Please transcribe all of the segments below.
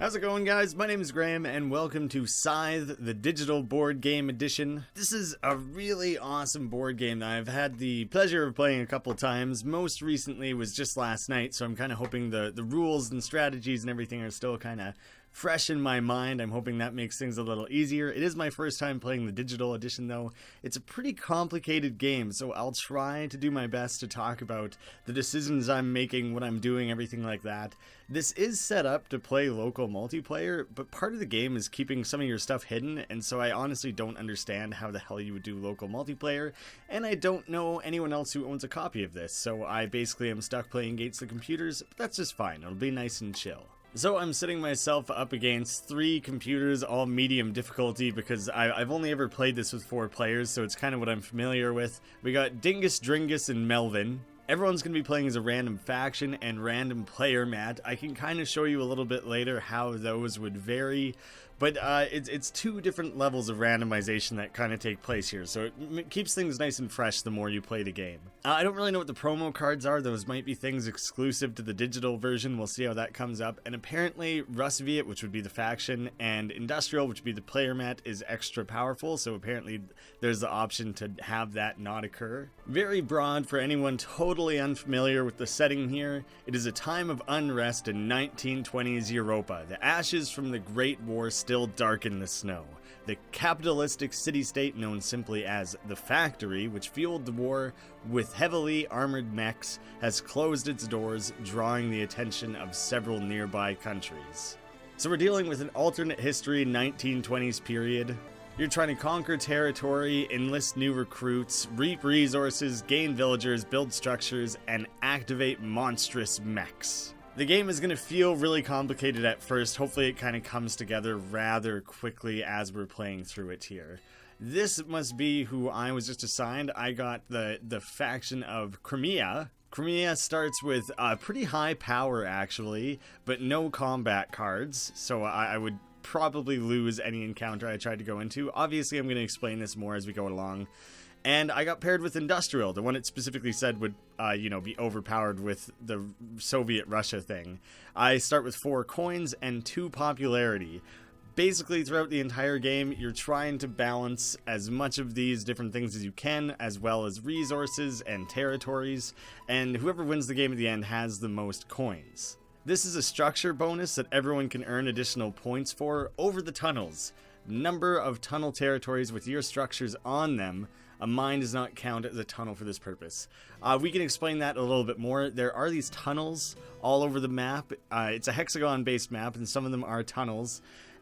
How's it going, guys? My name is Graeme, and welcome to Scythe, the Digital Board Game Edition. This is a really awesome board game that I've had the pleasure of playing a couple times. Most recently was just last night, so I'm kind of hoping the rules and strategies and everything are still kind of fresh in my mind. I'm hoping that makes things a little easier. It is my first time playing the digital edition, though. It's a pretty complicated game, so I'll try to do my best to talk about the decisions I'm making, what I'm doing, everything like that. This is set up to play local multiplayer, but part of the game is keeping some of your stuff hidden, and so I honestly don't understand how the hell you would do local multiplayer, and I don't know anyone else who owns a copy of this, so I basically am stuck playing against the computers, but that's just fine. It'll be nice and chill. So I'm setting myself up against 3 computers, all medium difficulty, because I've only ever played this with 4 players, so it's kind of what I'm familiar with. We got Dingus, Dringus, and Melvin. Everyone's going to be playing as a random faction and random player mat. I can kind of show you a little bit later how those would vary, but it's 2 different levels of randomization that kind of take place here, so it keeps things nice and fresh the more you play the game. I don't really know what the promo cards are. Those might be things exclusive to the digital version. We'll see how that comes up. And apparently Rusviet, which would be the faction, and Industrial, which would be the player mat, is extra powerful, so apparently there's the option to have that not occur. Very broad for anyone totally unfamiliar with the setting here. It is a time of unrest in 1920s Europa. The ashes from the Great War still darken the snow. The capitalistic city-state known simply as the Factory, which fueled the war with heavily armored mechs, has closed its doors, drawing the attention of several nearby countries. So we're dealing with an alternate history 1920s period. You're trying to conquer territory, enlist new recruits, reap resources, gain villagers, build structures, and activate monstrous mechs. The game is going to feel really complicated at first. Hopefully it kind of comes together rather quickly as we're playing through it here. This must be who I was just assigned. I got the faction of Crimea. Crimea starts with pretty high power actually, but no combat cards, so I would probably lose any encounter I tried to go into. Obviously I'm going to explain this more as we go along. And I got paired with Industrial, the one it specifically said would, be overpowered with the Soviet Russia thing. I start with 4 coins and 2 popularity. Basically, throughout the entire game, you're trying to balance as much of these different things as you can, as well as resources and territories, and whoever wins the game at the end has the most coins. This is a structure bonus that everyone can earn additional points for over the tunnels. Number of tunnel territories with your structures on them. A mine does not count as a tunnel for this purpose. We can explain that a little bit more. There are these tunnels all over the map. It's a hexagon-based map, and some of them are tunnels.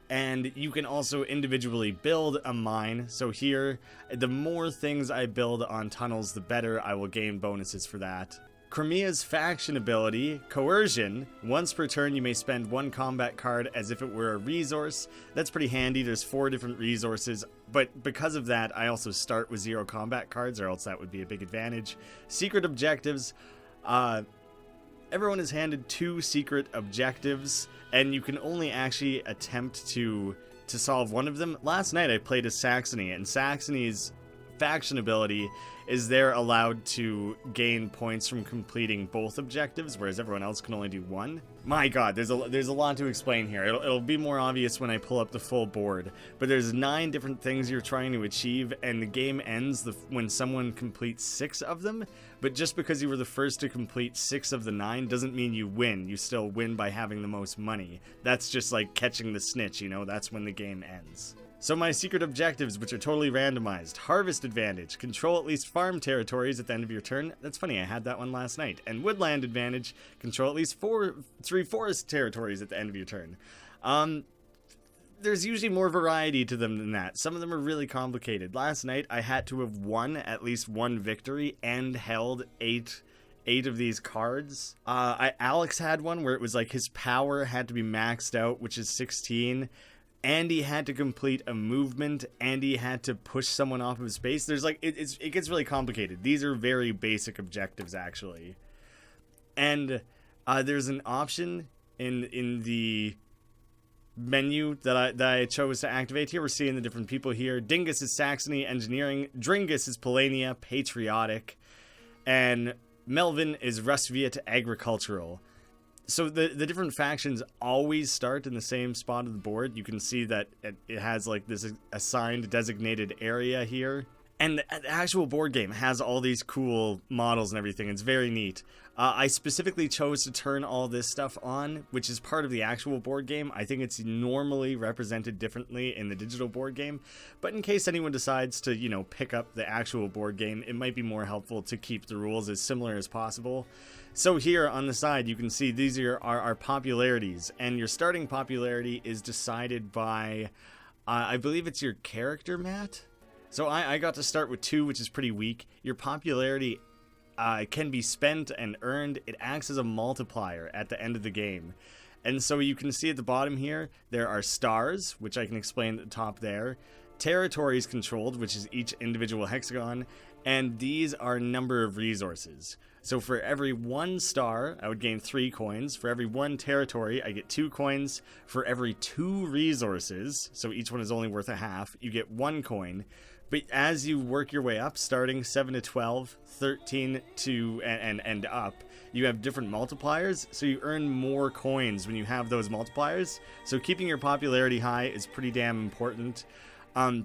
And you can also individually build a mine. So here, the more things I build on tunnels, the better. I will gain bonuses for that. Crimea's faction ability, Coercion. Once per turn you may spend 1 combat card as if it were a resource. That's pretty handy. There's 4 different resources, but because of that I also start with 0 combat cards, or else that would be a big advantage. Secret objectives. Everyone is handed 2 secret objectives, and you can only actually attempt to solve one of them. Last night I played as Saxony, and Saxony's faction ability is they're allowed to gain points from completing both objectives, whereas everyone else can only do 1. My god, there's a lot to explain here. It'll be more obvious when I pull up the full board, but there's 9 different things you're trying to achieve, and the game ends when someone completes 6 of them. But just because you were the first to complete 6 of the 9 doesn't mean you win. You still win by having the most money. That's just like catching the snitch, that's when the game ends. So my secret objectives, which are totally randomized. Harvest advantage. Control at least farm territories at the end of your turn. That's funny, I had that one last night. And woodland advantage. Control at least 3 forest territories at the end of your turn. There's usually more variety to them than that. Some of them are really complicated. Last night, I had to have won at least 1 victory and held 8 of these cards. Alex had one where it was like his power had to be maxed out, which is 16. And he had to complete a movement, and he had to push someone off of space. There's like, it gets really complicated. These are very basic objectives, actually. And there's an option in the menu that I chose to activate here. We're seeing the different people here. Dingus is Saxony Engineering, Dringus is Polania Patriotic, and Melvin is Rusviet Agricultural. So the different factions always start in the same spot of the board. You can see that it has like this assigned designated area here. And the actual board game has all these cool models and everything. It's very neat. I specifically chose to turn all this stuff on, which is part of the actual board game. I think it's normally represented differently in the digital board game. But in case anyone decides to, you know, pick up the actual board game, it might be more helpful to keep the rules as similar as possible. So here on the side, you can see these are our popularities. And your starting popularity is decided by, I believe it's your character, Matt? So I got to start with 2, which is pretty weak. Your popularity can be spent and earned. It acts as a multiplier at the end of the game. And so you can see at the bottom here, there are stars, which I can explain at the top there. Territories controlled, which is each individual hexagon. And these are number of resources. So for every 1 star, I would gain 3 coins. For every 1 territory, I get 2 coins. For every 2 resources, so each one is only worth a half, you get 1 coin. But as you work your way up, starting 7 to 12, 13 to and up, you have different multipliers, so you earn more coins when you have those multipliers. So keeping your popularity high is pretty damn important.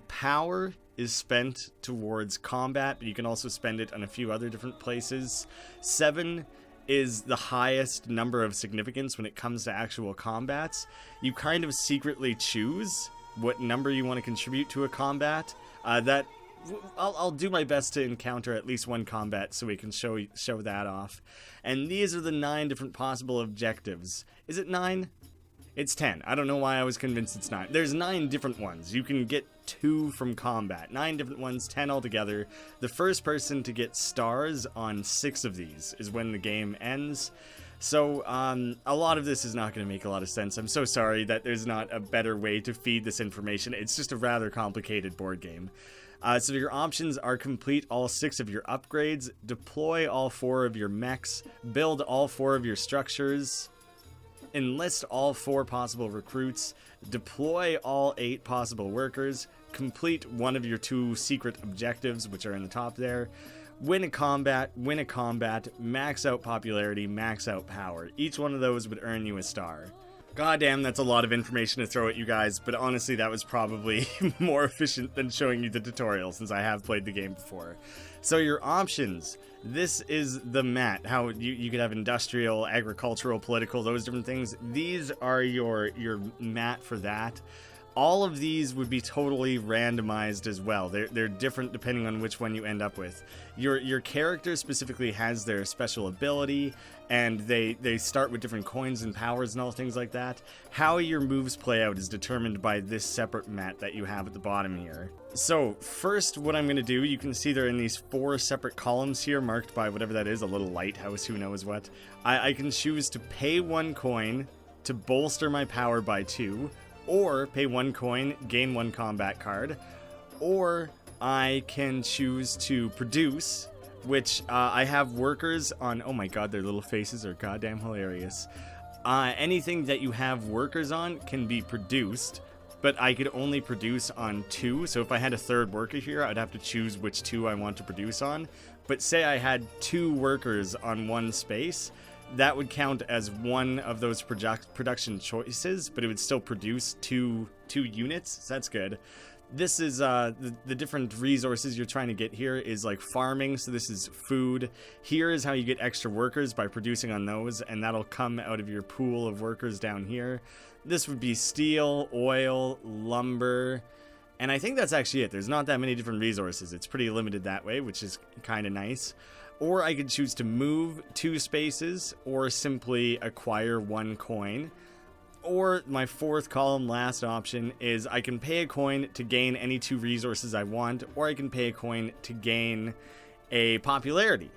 Power is spent towards combat, but you can also spend it on a few other different places. 7 is the highest number of significance when it comes to actual combats. You kind of secretly choose what number you want to contribute to a combat. I'll do my best to encounter at least 1 combat so we can show that off. And these are the 9 different possible objectives. Is it 9? It's 10. I don't know why I was convinced it's 9. There's 9 different ones. You can get 2 from combat. 9 different ones, 10 altogether. The first person to get stars on 6 of these is when the game ends. So, a lot of this is not going to make a lot of sense. I'm so sorry that there's not a better way to feed this information. It's just a rather complicated board game. So your options are complete all 6 of your upgrades, deploy all 4 of your mechs, build all 4 of your structures, enlist all 4 possible recruits, deploy all 8 possible workers, complete 1 of your 2 secret objectives, which are in the top there, win a combat, max out popularity, max out power. Each one of those would earn you a star. Goddamn, that's a lot of information to throw at you guys, but honestly that was probably more efficient than showing you the tutorial since I have played the game before. So your options, this is the mat, how you could have industrial, agricultural, political, those different things. These are your mat for that. All of these would be totally randomized as well. They're different depending on which one you end up with. Your character specifically has their special ability, and they start with different coins and powers and all things like that. How your moves play out is determined by this separate mat that you have at the bottom here. So first, what I'm going to do, you can see they're in these 4 separate columns here marked by whatever that is, a little lighthouse, who knows what. I can choose to pay 1 coin to bolster my power by 2, or pay 1 coin, gain 1 combat card, or I can choose to produce, which I have workers on. Oh my god, their little faces are goddamn hilarious. Anything that you have workers on can be produced, but I could only produce on 2, so if I had a 3rd worker here, I'd have to choose which 2 I want to produce on. But say I had 2 workers on 1 space, that would count as 1 of those production choices, but it would still produce two units, so that's good. This is the different resources you're trying to get here is like farming, so this is food. Here is how you get extra workers, by producing on those, and that'll come out of your pool of workers down here. This would be steel, oil, lumber, and I think that's actually it. There's not that many different resources. It's pretty limited that way, which is kind of nice. Or I could choose to move 2 spaces, or simply acquire 1 coin. Or my 4th column, last option, is I can pay a coin to gain any 2 resources I want, or I can pay a coin to gain a popularity.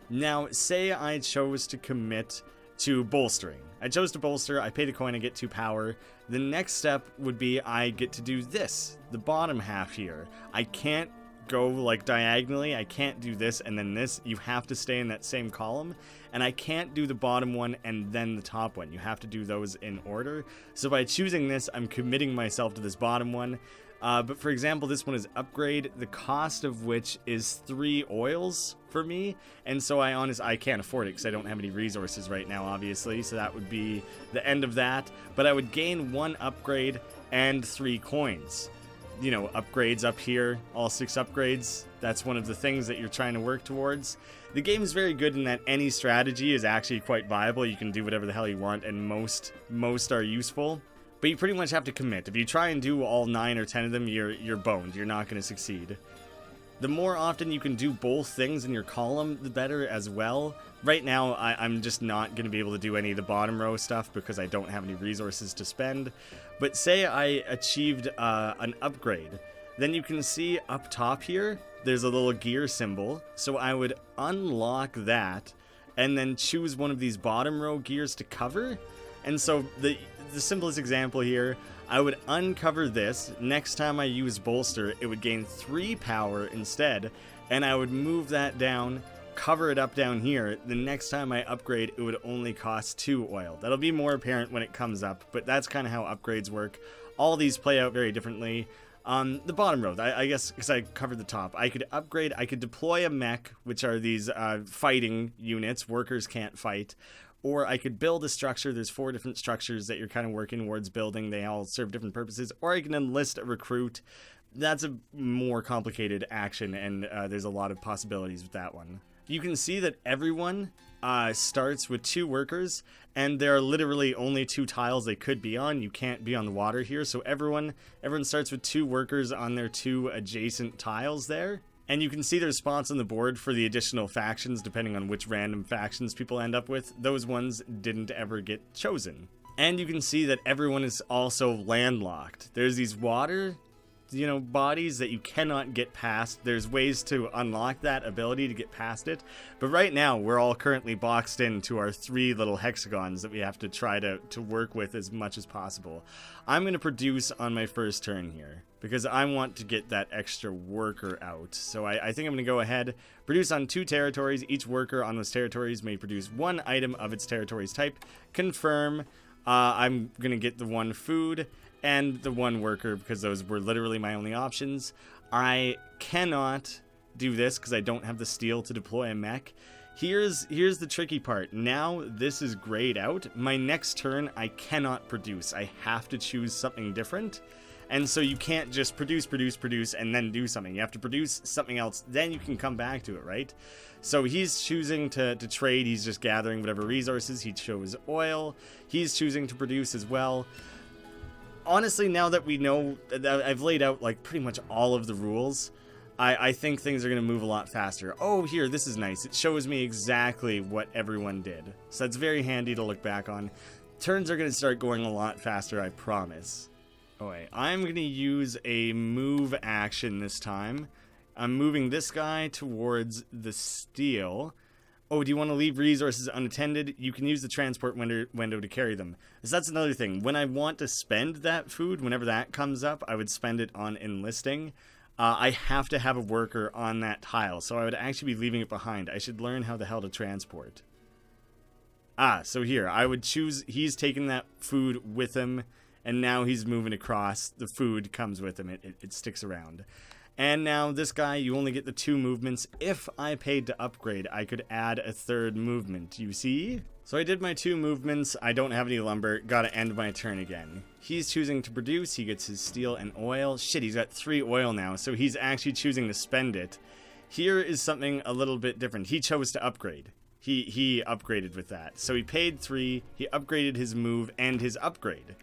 Now, say I chose to commit to bolstering. I chose to bolster, I paid a coin, I get 2 power. The next step would be I get to do this, the bottom half here. I can't go like diagonally. I can't do this and then this. You have to stay in that same column, and I can't do the bottom one and then the top one. You have to do those in order. So by choosing this, I'm committing myself to this bottom one. But for example, this one is upgrade, the cost of which is 3 oils for me. And so I can't afford it because I don't have any resources right now, obviously. So that would be the end of that. But I would gain 1 upgrade and 3 coins. You know, upgrades up here, all 6 upgrades. That's one of the things that you're trying to work towards. The game is very good in that any strategy is actually quite viable. You can do whatever the hell you want, and most are useful. But you pretty much have to commit. If you try and do all 9 or 10 of them, you're boned. You're not going to succeed. The more often you can do both things in your column, the better as well. Right now, I'm just not going to be able to do any of the bottom row stuff because I don't have any resources to spend. But say I achieved an upgrade. Then you can see up top here, there's a little gear symbol. So I would unlock that and then choose one of these bottom row gears to cover. And so the simplest example here, I would uncover this. Next time I use bolster, it would gain 3 power instead, and I would move that down, cover it up down here. The next time I upgrade, it would only cost 2 oil. That'll be more apparent when it comes up, but that's kind of how upgrades work. All these play out very differently. The bottom row, I guess, because I covered the top, I could upgrade, I could deploy a mech, which are these fighting units. Workers can't fight. Or I could build a structure. There's 4 different structures that you're kind of working towards building. They all serve different purposes. Or I can enlist a recruit. That's a more complicated action, and there's a lot of possibilities with that one. You can see that everyone starts with 2 workers, and there are literally only 2 tiles they could be on. You can't be on the water here, so everyone starts with 2 workers on their 2 adjacent tiles there. And you can see there's spots on the board for the additional factions, depending on which random factions people end up with. Those ones didn't ever get chosen. And you can see that everyone is also landlocked. There's these water, bodies that you cannot get past. There's ways to unlock that ability to get past it. But right now, we're all currently boxed into our 3 little hexagons that we have to try to work with as much as possible. I'm going to produce on my first turn here, because I want to get that extra worker out. So I think I'm going to go ahead, produce on 2 territories. Each worker on those territories may produce 1 item of its territory's type. Confirm. I'm going to get the 1 food and the 1 worker because those were literally my only options. I cannot do this because I don't have the steel to deploy a mech. Here's the tricky part. Now this is grayed out. My next turn I cannot produce. I have to choose something different. And so you can't just produce, and then do something. You have to produce something else, then you can come back to it, right? So he's choosing to trade. He's just gathering whatever resources. He chose oil. He's choosing to produce as well. Honestly, now that we know, that I've laid out like pretty much all of the rules, I think things are going to move a lot faster. Oh, here, this is nice. It shows me exactly what everyone did. So that's very handy to look back on. Turns are going to start going a lot faster, I promise. Oh wait, I'm going to use a move action this time. I'm moving this guy towards the steel. Oh, do you want to leave resources unattended? You can use the transport window to carry them. So that's another thing. When I want to spend that food, whenever that comes up, I would spend it on enlisting. I have to have a worker on that tile, so I would actually be leaving it behind. I should learn how the hell to transport. So here, I would choose, he's taking that food with him, and now he's moving across. The food comes with him. It sticks around. And now this guy, you only get the 2 movements. If I paid to upgrade, I could add a 3rd movement, you see? So I did my 2 movements. I don't have any lumber. Gotta end my turn again. He's choosing to produce. He gets his steel and oil. Shit, he's got 3 oil now, so he's actually choosing to spend it. Here is something a little bit different. He chose to upgrade. He upgraded with that. So he paid 3. He upgraded his move and his upgrade.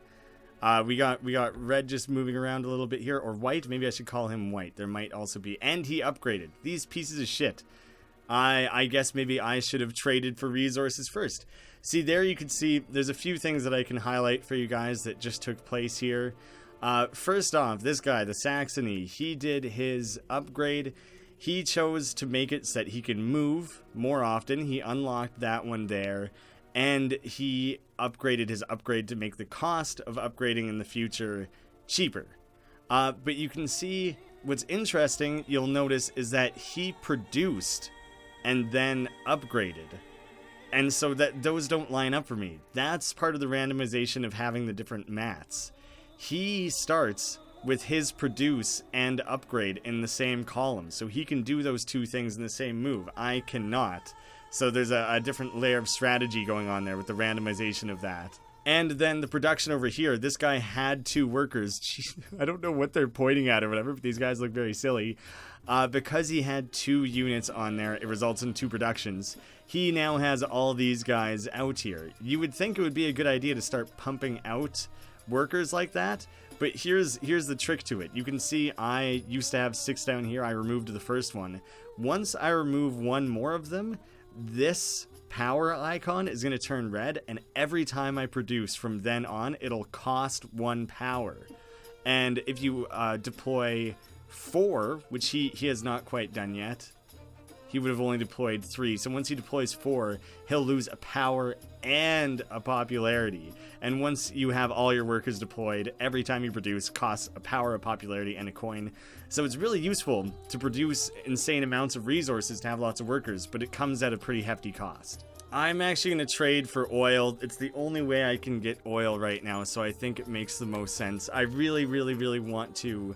We got red just moving around a little bit here, or white. Maybe I should call him white. There might also be. And he upgraded. These pieces of shit. I guess maybe I should have traded for resources first. See, there you can see there's a few things that I can highlight for you guys that just took place here. First off, this guy, the Saxony, he did his upgrade. He chose to make it so that he can move more often. He unlocked that one there. And he upgraded his upgrade to make the cost of upgrading in the future cheaper. But you can see what's interesting, you'll notice, is that he produced and then upgraded. And so that those don't line up for me. That's part of the randomization of having the different mats. He starts with his produce and upgrade in the same column. So he can do those two things in the same move. I cannot. So there's a different layer of strategy going on there with the randomization of that. And then the production over here, this guy had 2 workers. Jeez, I don't know what they're pointing at or whatever, but these guys look very silly. Because he had 2 units on there, it results in 2 productions. He now has all these guys out here. You would think it would be a good idea to start pumping out workers like that, but here's the trick to it. You can see I used to have 6 down here. I removed the first one. Once I remove 1 more of them, this power icon is going to turn red, and every time I produce from then on, it'll cost 1 power. And if you deploy 4, which he has not quite done yet, he would have only deployed 3. So once he deploys 4, he'll lose a power and a popularity. And once you have all your workers deployed, every time you produce costs a power, a popularity, and a coin. So it's really useful to produce insane amounts of resources to have lots of workers, but it comes at a pretty hefty cost. I'm actually going to trade for oil. It's the only way I can get oil right now, so I think it makes the most sense. I really, really, really want to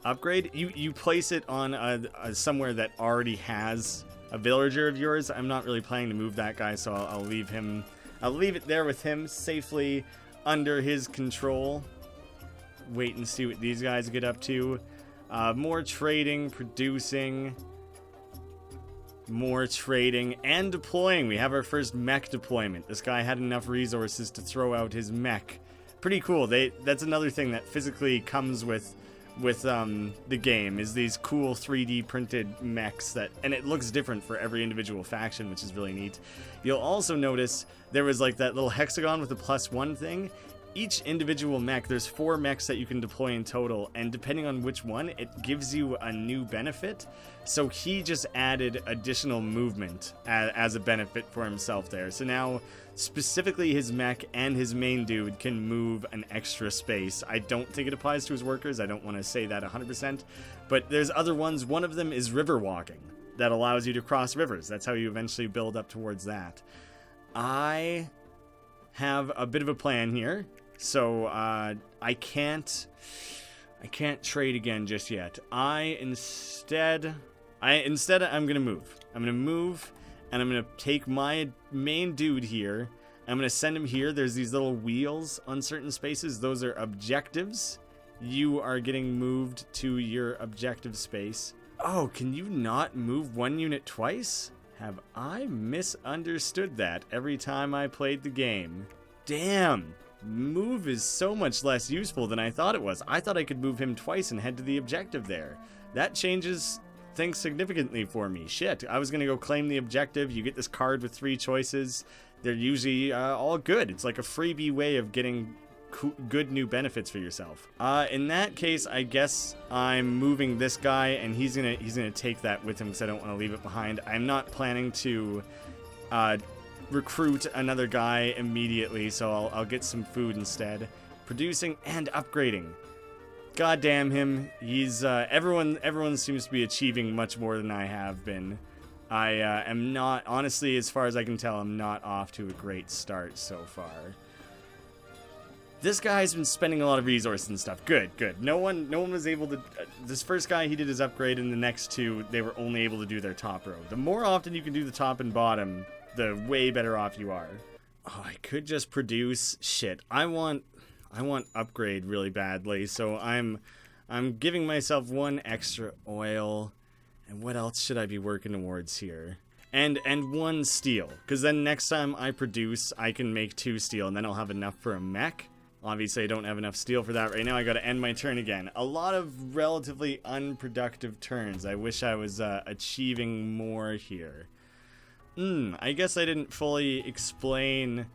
upgrade. You place it on somewhere that already has a villager of yours. I'm not really planning to move that guy, so I'll leave him. I'll leave it there with him safely under his control. Wait and see what these guys get up to. More trading, producing, more trading, and deploying. We have our first mech deployment. This guy had enough resources to throw out his mech. Pretty cool. That's another thing that physically comes with the game, is these cool 3D printed mechs and it looks different for every individual faction, which is really neat. You'll also notice there was like that little hexagon with the +1 thing. Each individual mech, there's 4 mechs that you can deploy in total, and depending on which one, it gives you a new benefit. So he just added additional movement as a benefit for himself there. So now, specifically his mech and his main dude can move an extra space. I don't think it applies to his workers. I don't want to say that 100%, but there's other ones. One of them is river walking. That allows you to cross rivers. That's how you eventually build up towards that. I have a bit of a plan here. So I can't trade again just yet. Instead I'm gonna move. I'm gonna move, and I'm gonna take my main dude here. I'm gonna send him here. There's these little wheels on certain spaces. Those are objectives. You are getting moved to your objective space. Oh, can you not move 1 unit twice? Have I misunderstood that every time I played the game? Damn. Move is so much less useful than I thought it was. I thought I could move him twice and head to the objective there. That changes things significantly for me. Shit, I was gonna go claim the objective. You get this card with 3 choices. They're usually all good. It's like a freebie way of getting good new benefits for yourself. In that case, I guess I'm moving this guy, and he's gonna take that with him because I don't want to leave it behind. I'm not planning to recruit another guy immediately, so I'll get some food instead. Producing and upgrading. God damn him. He's everyone seems to be achieving much more than I have been. I am not, honestly, as far as I can tell, I'm not off to a great start so far. This guy's been spending a lot of resources and stuff. Good. No one was able to. This first guy, he did his upgrade, and the next 2, they were only able to do their top row. The more often you can do the top and bottom, the way better off you are. Oh, I could just produce shit. I want upgrade really badly, so I'm giving myself 1 extra oil. And what else should I be working towards here? And 1 steel, because then next time I produce, I can make 2 steel, and then I'll have enough for a mech. Obviously, I don't have enough steel for that right now. I gotta end my turn again. A lot of relatively unproductive turns. I wish I was achieving more here. I guess I didn't fully explain.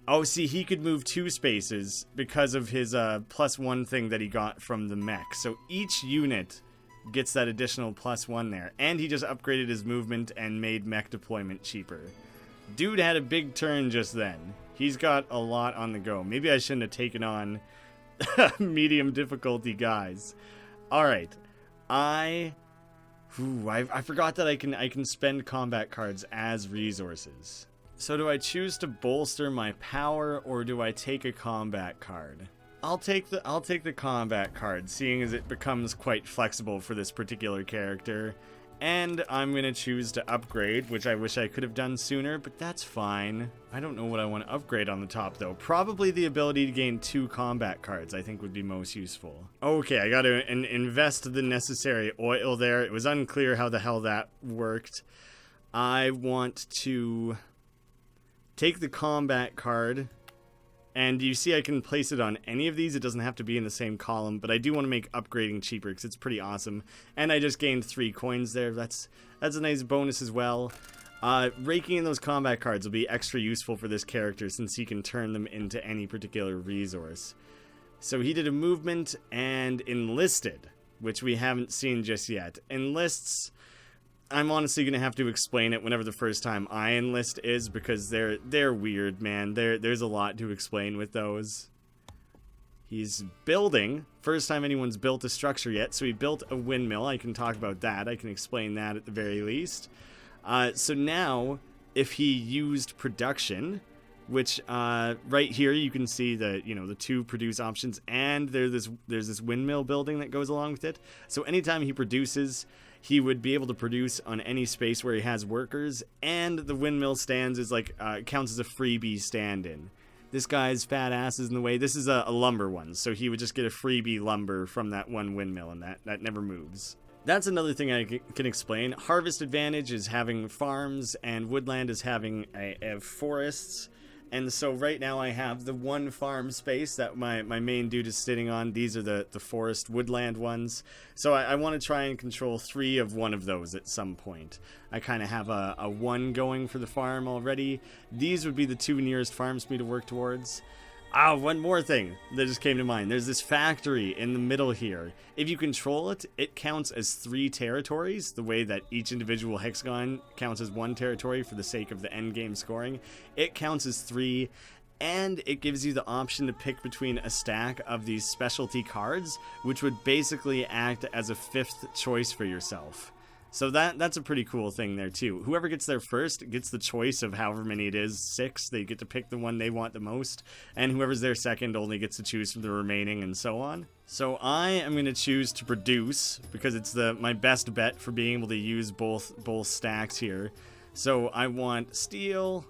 Oh, see, he could move 2 spaces because of his +1 thing that he got from the mech. So each unit gets that additional +1 there. And he just upgraded his movement and made mech deployment cheaper. Dude had a big turn just then. He's got a lot on the go. Maybe I shouldn't have taken on medium difficulty guys. Alright. I forgot that I can spend combat cards as resources. So do I choose to bolster my power, or do I take a combat card? I'll take the combat card, seeing as it becomes quite flexible for this particular character. And I'm going to choose to upgrade, which I wish I could have done sooner, but that's fine. I don't know what I want to upgrade on the top, though. Probably the ability to gain 2 combat cards, I think, would be most useful. Okay, I got to invest the necessary oil there. It was unclear how the hell that worked. I want to take the combat card. And you see I can place it on any of these. It doesn't have to be in the same column, but I do want to make upgrading cheaper because it's pretty awesome. And I just gained 3 coins there. That's a nice bonus as well. Raking in those combat cards will be extra useful for this character since he can turn them into any particular resource. So he did a movement and enlisted, which we haven't seen just yet. Enlists, I'm honestly going to have to explain it whenever the first time I enlist is, because they're weird, man. There's a lot to explain with those. He's building. First time anyone's built a structure yet, so he built a windmill. I can talk about that. I can explain that at the very least. So now, if he used production, which right here you can see the the 2 produce options, and there's this windmill building that goes along with it. So anytime he produces, he would be able to produce on any space where he has workers, and the windmill stands is like counts as a freebie stand-in. This guy's fat ass is in the way. This is a lumber one, so he would just get a freebie lumber from that one windmill, and that never moves. That's another thing I can explain. Harvest advantage is having farms, and woodland is having forests. And so right now I have the 1 farm space that my main dude is sitting on. These are the forest woodland ones. So I want to try and control 3 of one of those at some point. I kind of have a 1 going for the farm already. These would be the 2 nearest farms for me to work towards. One more thing that just came to mind. There's this factory in the middle here. If you control it, it counts as 3 territories, the way that each individual hexagon counts as 1 territory for the sake of the endgame scoring. It counts as 3, and it gives you the option to pick between a stack of these specialty cards, which would basically act as a 5th choice for yourself. So that's a pretty cool thing there too. Whoever gets there first gets the choice of however many it is, 6. They get to pick the one they want the most. And whoever's there second only gets to choose from the remaining, and so on. So I am going to choose to produce, because it's my best bet for being able to use both stacks here. So I want steel.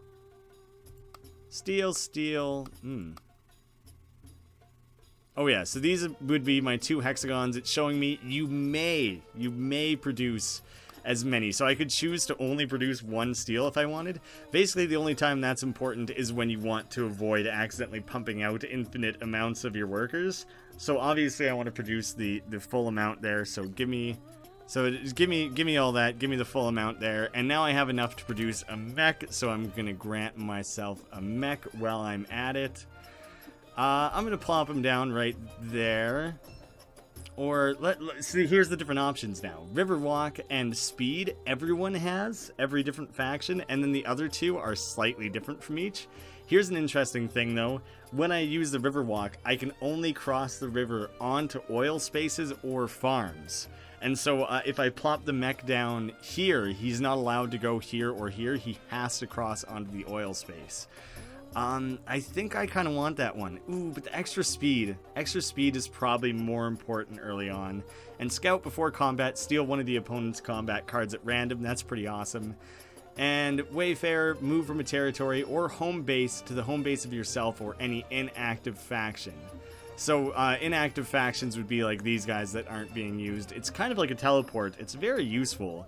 Oh yeah, so these would be my 2 hexagons. It's showing me you may produce as many. So I could choose to only produce 1 steel if I wanted. Basically, the only time that's important is when you want to avoid accidentally pumping out infinite amounts of your workers. So obviously I want to produce the full amount there. So give me all that. Give me the full amount there. And now I have enough to produce a mech. So I'm going to grant myself a mech while I'm at it. I'm going to plop him down right there. Or, see, here's the different options now. Riverwalk and Speed, everyone has, every different faction, and then the other 2 are slightly different from each. Here's an interesting thing, though. When I use the Riverwalk, I can only cross the river onto oil spaces or farms. And so if I plop the mech down here, he's not allowed to go here or here. He has to cross onto the oil space. I think I kind of want that one. Ooh, but the extra speed is probably more important early on. And scout before combat, steal one of the opponent's combat cards at random. That's pretty awesome. And Wayfarer, move from a territory or home base to the home base of yourself or any inactive faction. So inactive factions would be like these guys that aren't being used. It's kind of like a teleport. It's very useful.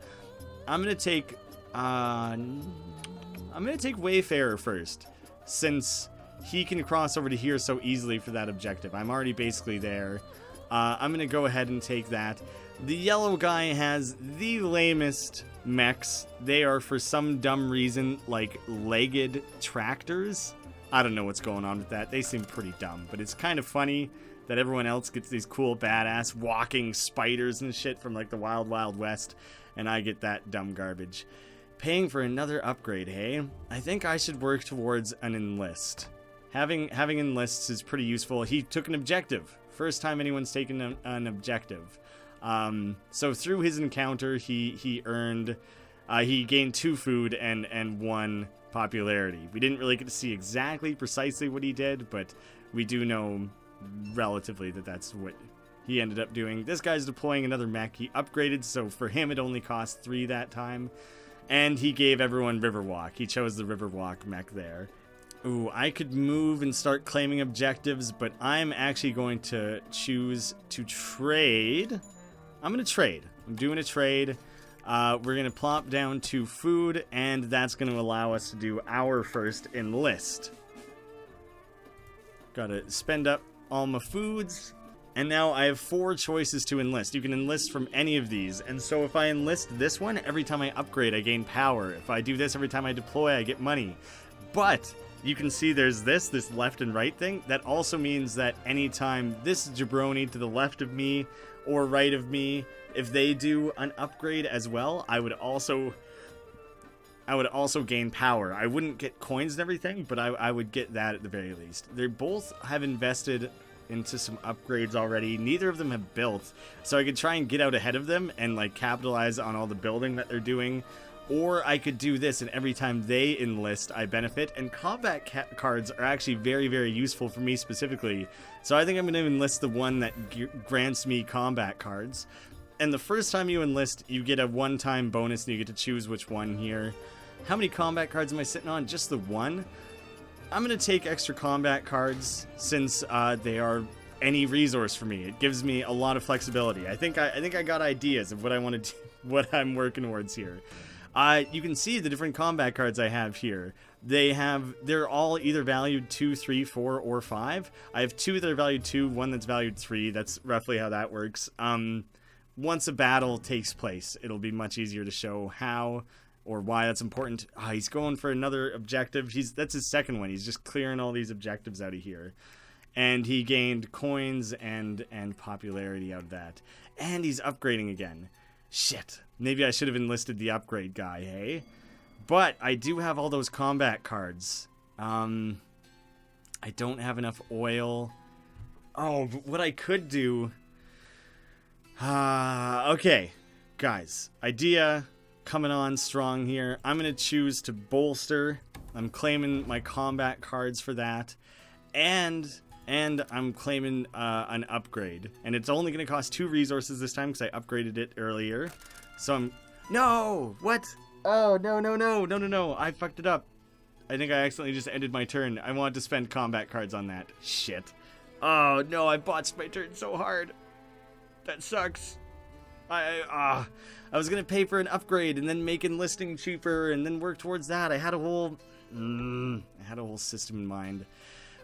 I'm gonna take Wayfarer first, since he can cross over to here so easily for that objective. I'm already basically there. I'm going to go ahead and take that. The yellow guy has the lamest mechs. They are, for some dumb reason, like legged tractors. I don't know what's going on with that. They seem pretty dumb, but it's kind of funny that everyone else gets these cool, badass walking spiders and shit from like the Wild Wild West, and I get that dumb garbage. Paying for another upgrade, hey? I think I should work towards an enlist. Having enlists is pretty useful. He took an objective. First time anyone's taken an objective. So through his encounter, he earned, he gained 2 food and 1 popularity. We didn't really get to see exactly precisely what he did, but we do know relatively that that's what he ended up doing. This guy's deploying another mech. He upgraded, so for him it only cost 3 that time. And he gave everyone Riverwalk. He chose the Riverwalk mech there. Ooh, I could move and start claiming objectives, but I'm actually going to choose to trade. I'm going to trade. I'm doing a trade. We're going to plop down to food, and that's going to allow us to do our first enlist. Got to spend up all my foods. And now I have 4 choices to enlist. You can enlist from any of these. And so if I enlist this one, every time I upgrade, I gain power. If I do this, every time I deploy, I get money. But you can see there's this left and right thing. That also means that anytime this jabroni to the left of me or right of me, if they do an upgrade as well, I would also gain power. I wouldn't get coins and everything, but I would get that at the very least. They both have invested into some upgrades already. Neither of them have built, so I could try and get out ahead of them and like capitalize on all the building that they're doing, or I could do this and every time they enlist I benefit. And combat cards are actually very, very useful for me specifically, so I think I'm going to enlist the one that grants me combat cards. And the first time you enlist, you get a one-time bonus and you get to choose which one here. How many combat cards am I sitting on? Just the one? I'm going to take extra combat cards since they are any resource for me. It gives me a lot of flexibility. I think I got ideas of what I want to do, what I'm working towards here. You can see the different combat cards I have here. They're all either valued 2, 3, 4, or 5. I have 2 that are valued 2, 1 that's valued 3. That's roughly how that works. Once a battle takes place, it'll be much easier to show how or why that's important. He's going for another objective. That's his second one. He's just clearing all these objectives out of here. And he gained coins and popularity out of that. And he's upgrading again. Shit. Maybe I should have enlisted the upgrade guy, hey? But I do have all those combat cards. I don't have enough oil. Oh, but what I could do... okay. Guys, idea... coming on strong here. I'm going to choose to bolster. I'm claiming my combat cards for that. And I'm claiming an upgrade. And it's only going to cost 2 resources this time because I upgraded it earlier. So I'm... No! What? Oh, no. I fucked it up. I think I accidentally just ended my turn. I wanted to spend combat cards on that. Shit. Oh, no, I botched my turn so hard. That sucks. I was gonna pay for an upgrade and then make enlisting cheaper and then work towards that. I had a whole system in mind.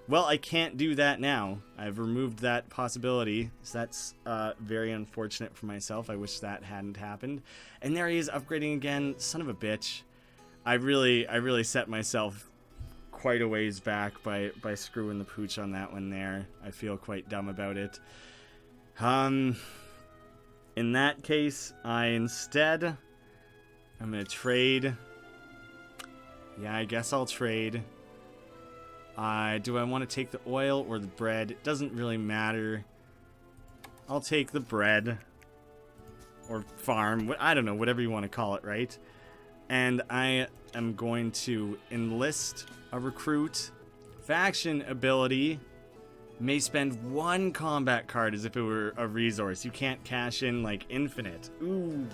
Well, I can't do that now. I've removed that possibility, so that's very unfortunate for myself. I wish that hadn't happened. And there he is upgrading again. Son of a bitch. I really set myself quite a ways back by screwing the pooch on that one there. I feel quite dumb about it. In that case, I'm going to trade. Yeah, I guess I'll trade. Do I want to take the oil or the bread? It doesn't really matter. I'll take the bread. Or farm. I don't know, whatever you want to call it, right? And I am going to enlist a recruit. Faction ability. May spend 1 combat card as if it were a resource. You can't cash in like infinite. Ooh.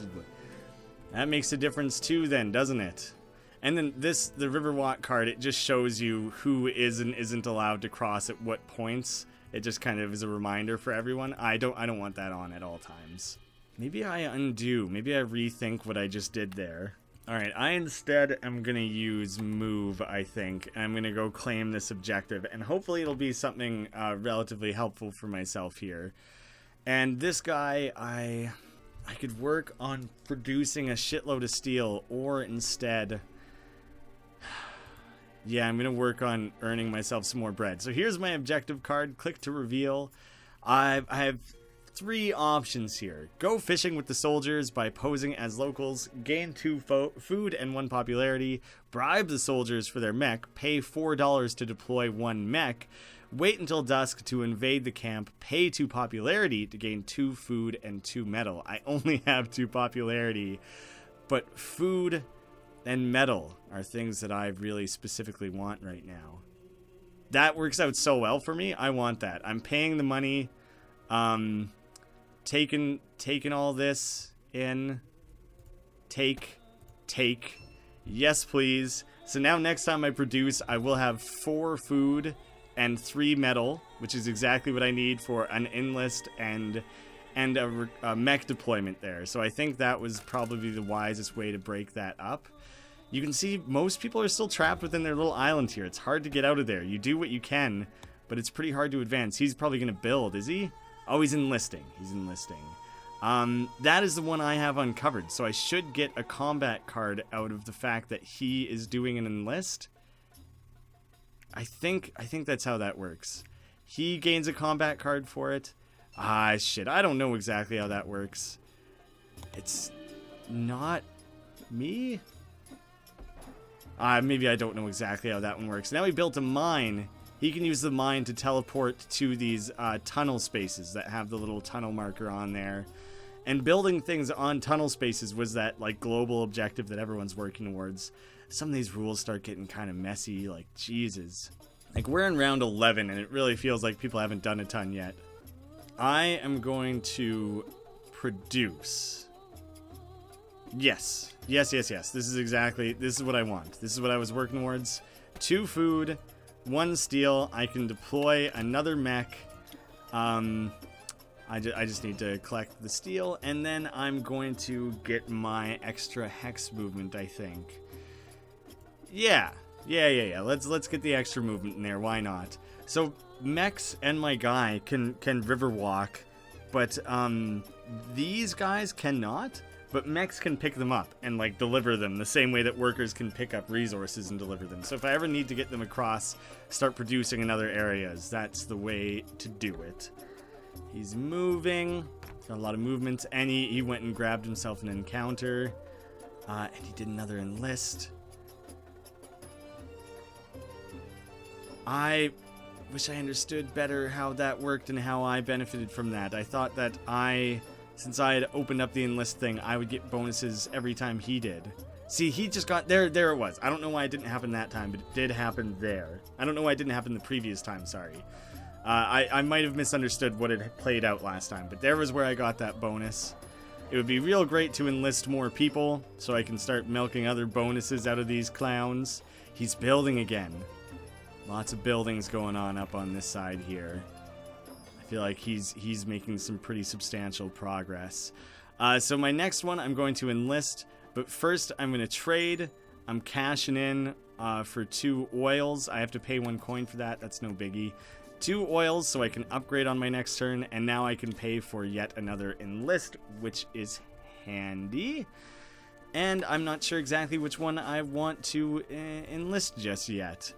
That makes a difference too then, doesn't it? And then the Riverwalk card, it just shows you who is and isn't allowed to cross at what points. It just kind of is a reminder for everyone. I don't want that on at all times. Maybe I undo. Maybe I rethink what I just did there. Alright, I instead am going to use move, I think. I'm going to go claim this objective, and hopefully it'll be something relatively helpful for myself here. And this guy, I could work on producing a shitload of steel, or instead... yeah, I'm going to work on earning myself some more bread. So here's my objective card. Click to reveal. I have 3 options here. Go fishing with the soldiers by posing as locals, gain 2 food and 1 popularity, bribe the soldiers for their mech, pay $4 to deploy 1 mech, wait until dusk to invade the camp, pay 2 popularity to gain 2 food and 2 metal. I only have 2 popularity, but food and metal are things that I really specifically want right now. That works out so well for me. I want that. I'm paying the money. Taking all this in. Take. Yes, please. So now next time I produce, I will have 4 food and 3 metal, which is exactly what I need for an enlist and a mech deployment there. So I think that was probably the wisest way to break that up. You can see most people are still trapped within their little island here. It's hard to get out of there. You do what you can, but it's pretty hard to advance. He's probably going to build, is he? Oh, he's enlisting. He's enlisting. That is the one I have uncovered, so I should get a combat card out of the fact that he is doing an enlist. I think that's how that works. He gains a combat card for it. Ah, shit, I don't know exactly how that works. It's not me? Maybe I don't know exactly how that one works. Now he built a mine. He can use the mine to teleport to these tunnel spaces that have the little tunnel marker on there. And building things on tunnel spaces was that like global objective that everyone's working towards. Some of these rules start getting kind of messy, like Jesus. Like we're in round 11 and it really feels like people haven't done a ton yet. I am going to produce. Yes. This is what I want. This is what I was working towards. 2 food, 1 steel. I can deploy another mech. I just need to collect the steel, and then I'm going to get my extra hex movement, I think. Yeah. Let's get the extra movement in there. Why not? So Mechs and my guy can river walk, but these guys cannot. But Mechs can pick them up and like deliver them the same way that workers can pick up resources and deliver them. So if I ever need to get them across, start producing in other areas, that's the way to do it. He's moving. Got a lot of movements. And he went and grabbed himself an encounter. And he did another enlist. I wish I understood better how that worked and how I benefited from that. I thought that since I had opened up the enlist thing, I would get bonuses every time he did. See, he just got... There it was. I don't know why it didn't happen that time, but it did happen there. I don't know why it didn't happen the previous time, sorry. I might have misunderstood what had played out last time, but there was where I got that bonus. It would be real great to enlist more people, so I can start milking other bonuses out of these clowns. He's building again. Lots of buildings going on up on this side here. I feel like he's making some pretty substantial progress. So my next one, I'm going to enlist, but first I'm going to trade. I'm cashing in for 2 oils. I have to pay 1 coin for that. That's no biggie. 2 oils so I can upgrade on my next turn, and now I can pay for yet another enlist, which is handy. And I'm not sure exactly which one I want to enlist just yet.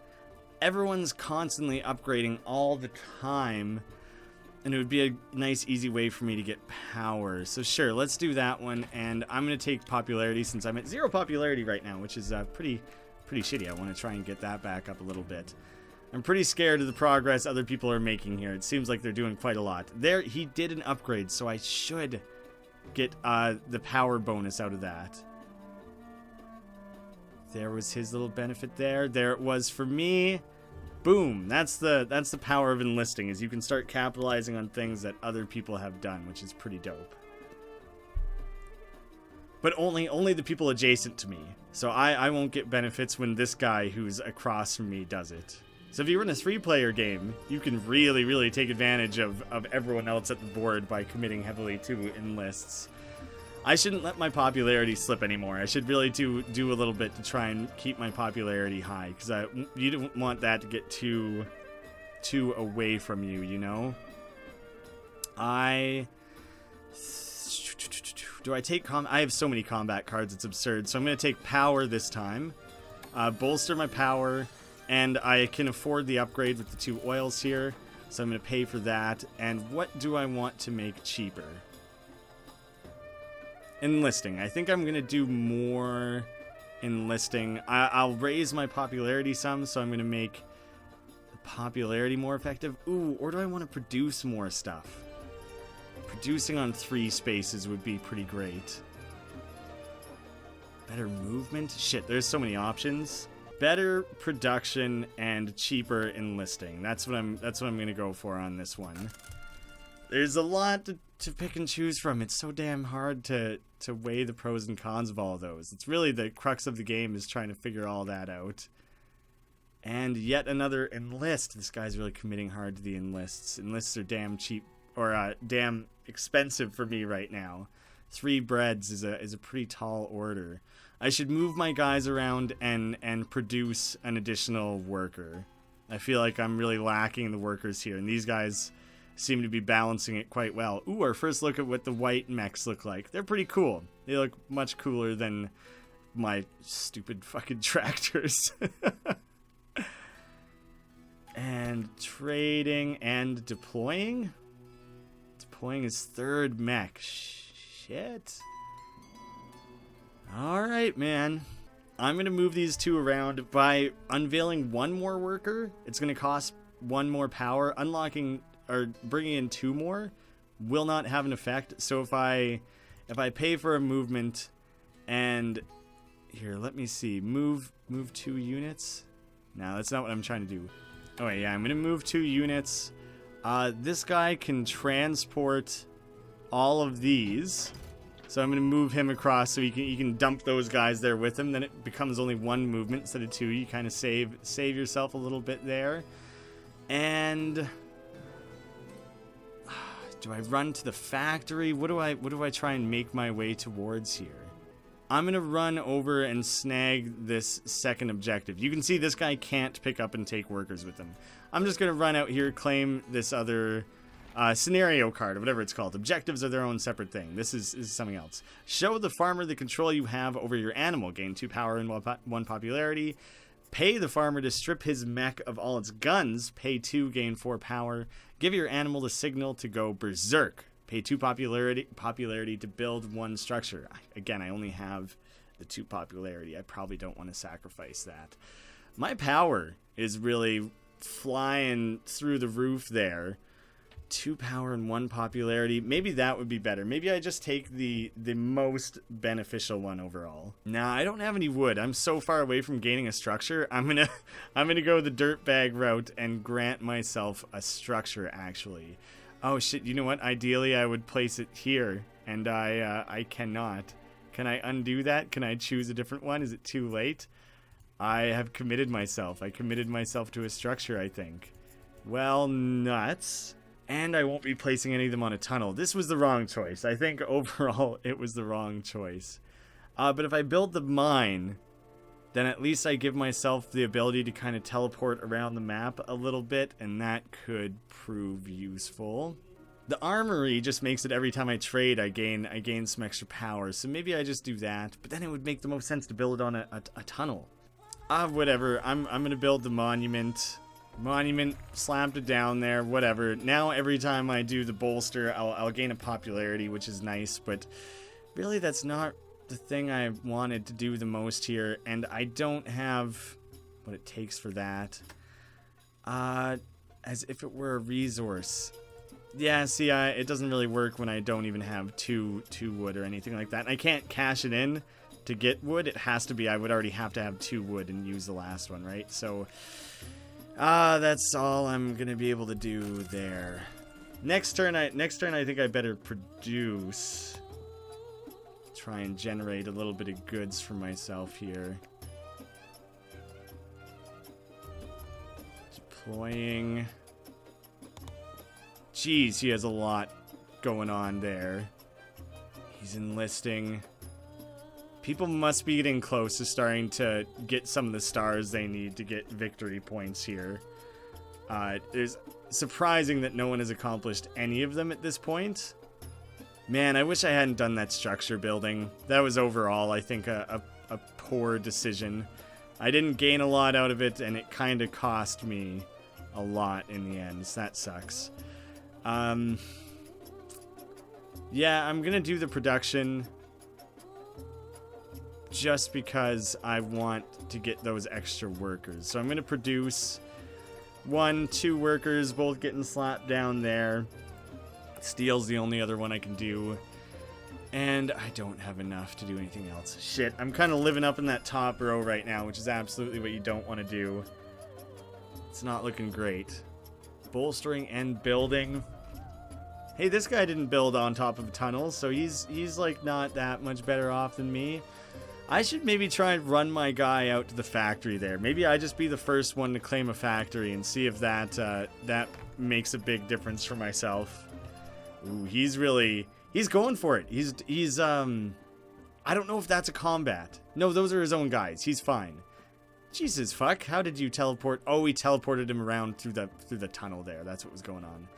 Everyone's constantly upgrading all the time, and it would be a nice, easy way for me to get power. So sure, let's do that one, and I'm going to take popularity since I'm at 0 popularity right now, which is pretty shitty. I want to try and get that back up a little bit. I'm pretty scared of the progress other people are making here. It seems like they're doing quite a lot. There, he did an upgrade, so I should get the power bonus out of that. There was his little benefit there. There it was for me. Boom. That's the power of enlisting, is you can start capitalizing on things that other people have done, which is pretty dope. But only the people adjacent to me. So I won't get benefits when this guy who's across from me does it. So if you're in a 3-player game, you can really take advantage of everyone else at the board by committing heavily to enlists. I shouldn't let my popularity slip anymore. I should really do a little bit to try and keep my popularity high, because you don't want that to get too away from you, you know? Do I take I have so many combat cards, it's absurd. So I'm going to take power this time. Bolster my power, and I can afford the upgrade with the 2 oils here. So I'm going to pay for that. And what do I want to make cheaper? Enlisting. I think I'm going to do more enlisting. I'll raise my popularity some, so I'm going to make the popularity more effective. Ooh, or do I want to produce more stuff? Producing on 3 spaces would be pretty great. Better movement? Shit, there's so many options. Better production and cheaper enlisting. That's what I'm gonna go for on this one. There's a lot to pick and choose from. It's so damn hard to weigh the pros and cons of all of those. It's really the crux of the game, is trying to figure all that out. And yet another enlist. This guy's really committing hard to the enlists. Enlists are damn cheap, or damn expensive for me right now. 3 breads is a pretty tall order. I should move my guys around and produce an additional worker. I feel like I'm really lacking the workers here, and these guys seem to be balancing it quite well. Ooh, our first look at what the white mechs look like. They're pretty cool. They look much cooler than my stupid fucking tractors. And trading and deploying? Deploying his 3rd mech. Shit. Alright, man. I'm going to move these 2 around by unveiling 1 more worker. It's going to cost 1 more power. Unlocking or bringing in 2 more will not have an effect. So if I pay for a movement and here, let me see. Move 2 units. No, that's not what I'm trying to do. Oh wait, yeah, I'm going to move 2 units. This guy can transport all of these. So I'm going to move him across so you can dump those guys there with him. Then it becomes only 1 movement instead of 2. You kind of save yourself a little bit there. And do I run to the factory? What do I try and make my way towards here? I'm going to run over and snag this 2nd objective. You can see this guy can't pick up and take workers with him. I'm just going to run out here, claim this other scenario card, or whatever it's called. Objectives are their own separate thing. This is something else. Show the farmer the control you have over your animal. Gain 2 power and 1 popularity. Pay the farmer to strip his mech of all its guns. Pay 2, gain 4 power. Give your animal the signal to go berserk. Pay 2 popularity to build 1 structure. Again, I only have the 2 popularity. I probably don't want to sacrifice that. My power is really flying through the roof there. 2 power and 1 popularity. Maybe that would be better. Maybe I just take the most beneficial one overall. Nah, I don't have any wood. I'm so far away from gaining a structure. I'm gonna go the dirtbag route and grant myself a structure, actually. Oh shit, you know what? Ideally I would place it here, and I cannot. Can I undo that? Can I choose a different one? Is it too late? I have committed myself. I committed myself to a structure, I think. Well, nuts. And I won't be placing any of them on a tunnel. This was the wrong choice. I think overall it was the wrong choice. But if I build the mine, then at least I give myself the ability to kind of teleport around the map a little bit, and that could prove useful. The armory just makes it every time I trade I gain some extra power, so maybe I just do that, but then it would make the most sense to build it on a tunnel. Whatever, I'm gonna build the monument, slapped it down there, whatever. Now every time I do the bolster, I'll gain a popularity, which is nice, but really that's not the thing I wanted to do the most here, and I don't have what it takes for that. As if it were a resource. Yeah, see, it doesn't really work when I don't even have two wood or anything like that. And I can't cash it in to get wood. It has to be, I would already have to have 2 wood and use the last one, right? So, that's all I'm gonna be able to do there. Next turn I think I better produce. Try and generate a little bit of goods for myself here. Deploying. Jeez, he has a lot going on there. He's enlisting. People must be getting close to starting to get some of the stars they need to get victory points here. It's surprising that no one has accomplished any of them at this point. Man, I wish I hadn't done that structure building. That was overall, I think, a poor decision. I didn't gain a lot out of it, and it kind of cost me a lot in the end, so that sucks. Yeah, I'm gonna do the production just because I want to get those extra workers. So I'm gonna produce 1, 2 workers, both getting slapped down there. Steel's the only other one I can do. And I don't have enough to do anything else. Shit, I'm kind of living up in that top row right now, which is absolutely what you don't want to do. It's not looking great. Bolstering and building. Hey, this guy didn't build on top of a tunnel, so he's like not that much better off than me. I should maybe try and run my guy out to the factory there. Maybe I just be the first one to claim a factory and see if that that makes a big difference for myself. Ooh, he's going for it. He's I don't know if that's a combat. No, those are his own guys. He's fine. Jesus fuck, how did you teleport? Oh, he teleported him around through the tunnel there. That's what was going on.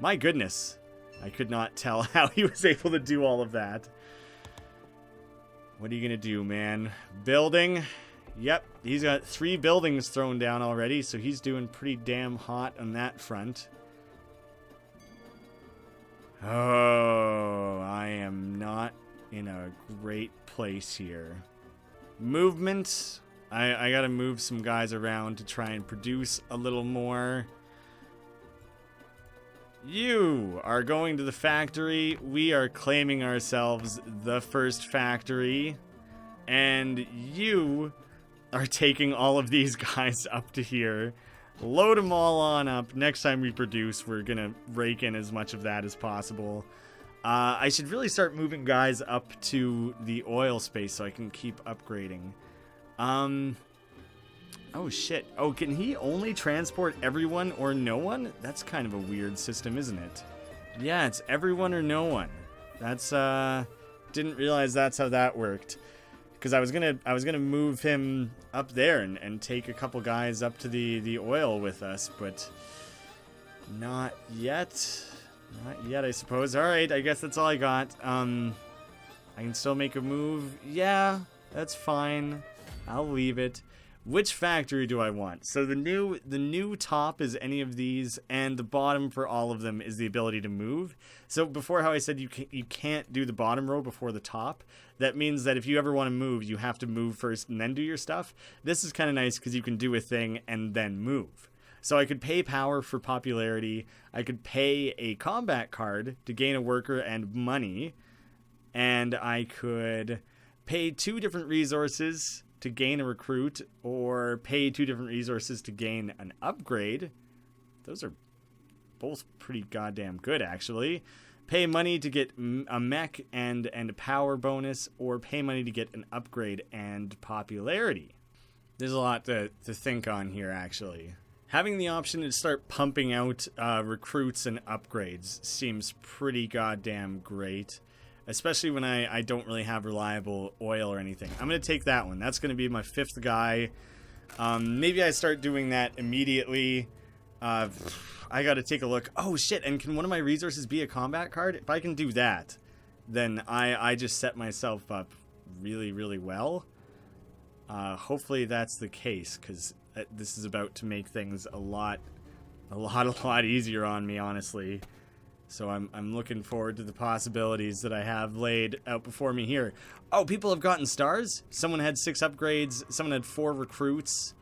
My goodness. I could not tell how he was able to do all of that. What are you gonna do, man? Building. Yep, he's got 3 buildings thrown down already, so he's doing pretty damn hot on that front. Oh, I am not in a great place here. Movement. I gotta move some guys around to try and produce a little more. You are going to the factory. We are claiming ourselves the first factory. And you are taking all of these guys up to here. Load them all on up. Next time we produce, we're going to rake in as much of that as possible. I should really start moving guys up to the oil space so I can keep upgrading. Oh shit. Oh, can he only transport everyone or no one? That's kind of a weird system, isn't it? Yeah, it's everyone or no one. That's didn't realize that's how that worked. Because I was gonna move him up there and take a couple guys up to the oil with us, but not yet. Not yet, I suppose. Alright, I guess that's all I got. I can still make a move. Yeah, that's fine. I'll leave it. Which factory do I want? So the new top is any of these, and the bottom for all of them is the ability to move. So before, how I said you can't do the bottom row before the top, that means that if you ever want to move, you have to move first and then do your stuff. This is kind of nice because you can do a thing and then move. So I could pay power for popularity. I could pay a combat card to gain a worker and money, and I could pay 2 different resources to gain a recruit, or pay 2 different resources to gain an upgrade. Those are both pretty goddamn good, actually. Pay money to get a mech and a power bonus, or pay money to get an upgrade and popularity. There's a lot to think on here, actually. Having the option to start pumping out recruits and upgrades seems pretty goddamn great. Especially when I don't really have reliable oil or anything. I'm going to take that one. That's going to be my 5th guy. Maybe I start doing that immediately. I got to take a look. Oh, shit. And can one of my resources be a combat card? If I can do that, then I just set myself up really, really well. Hopefully that's the case, because this is about to make things a lot easier on me, honestly. So I'm looking forward to the possibilities that I have laid out before me here. Oh, people have gotten stars. Someone had 6 upgrades. Someone had 4 recruits.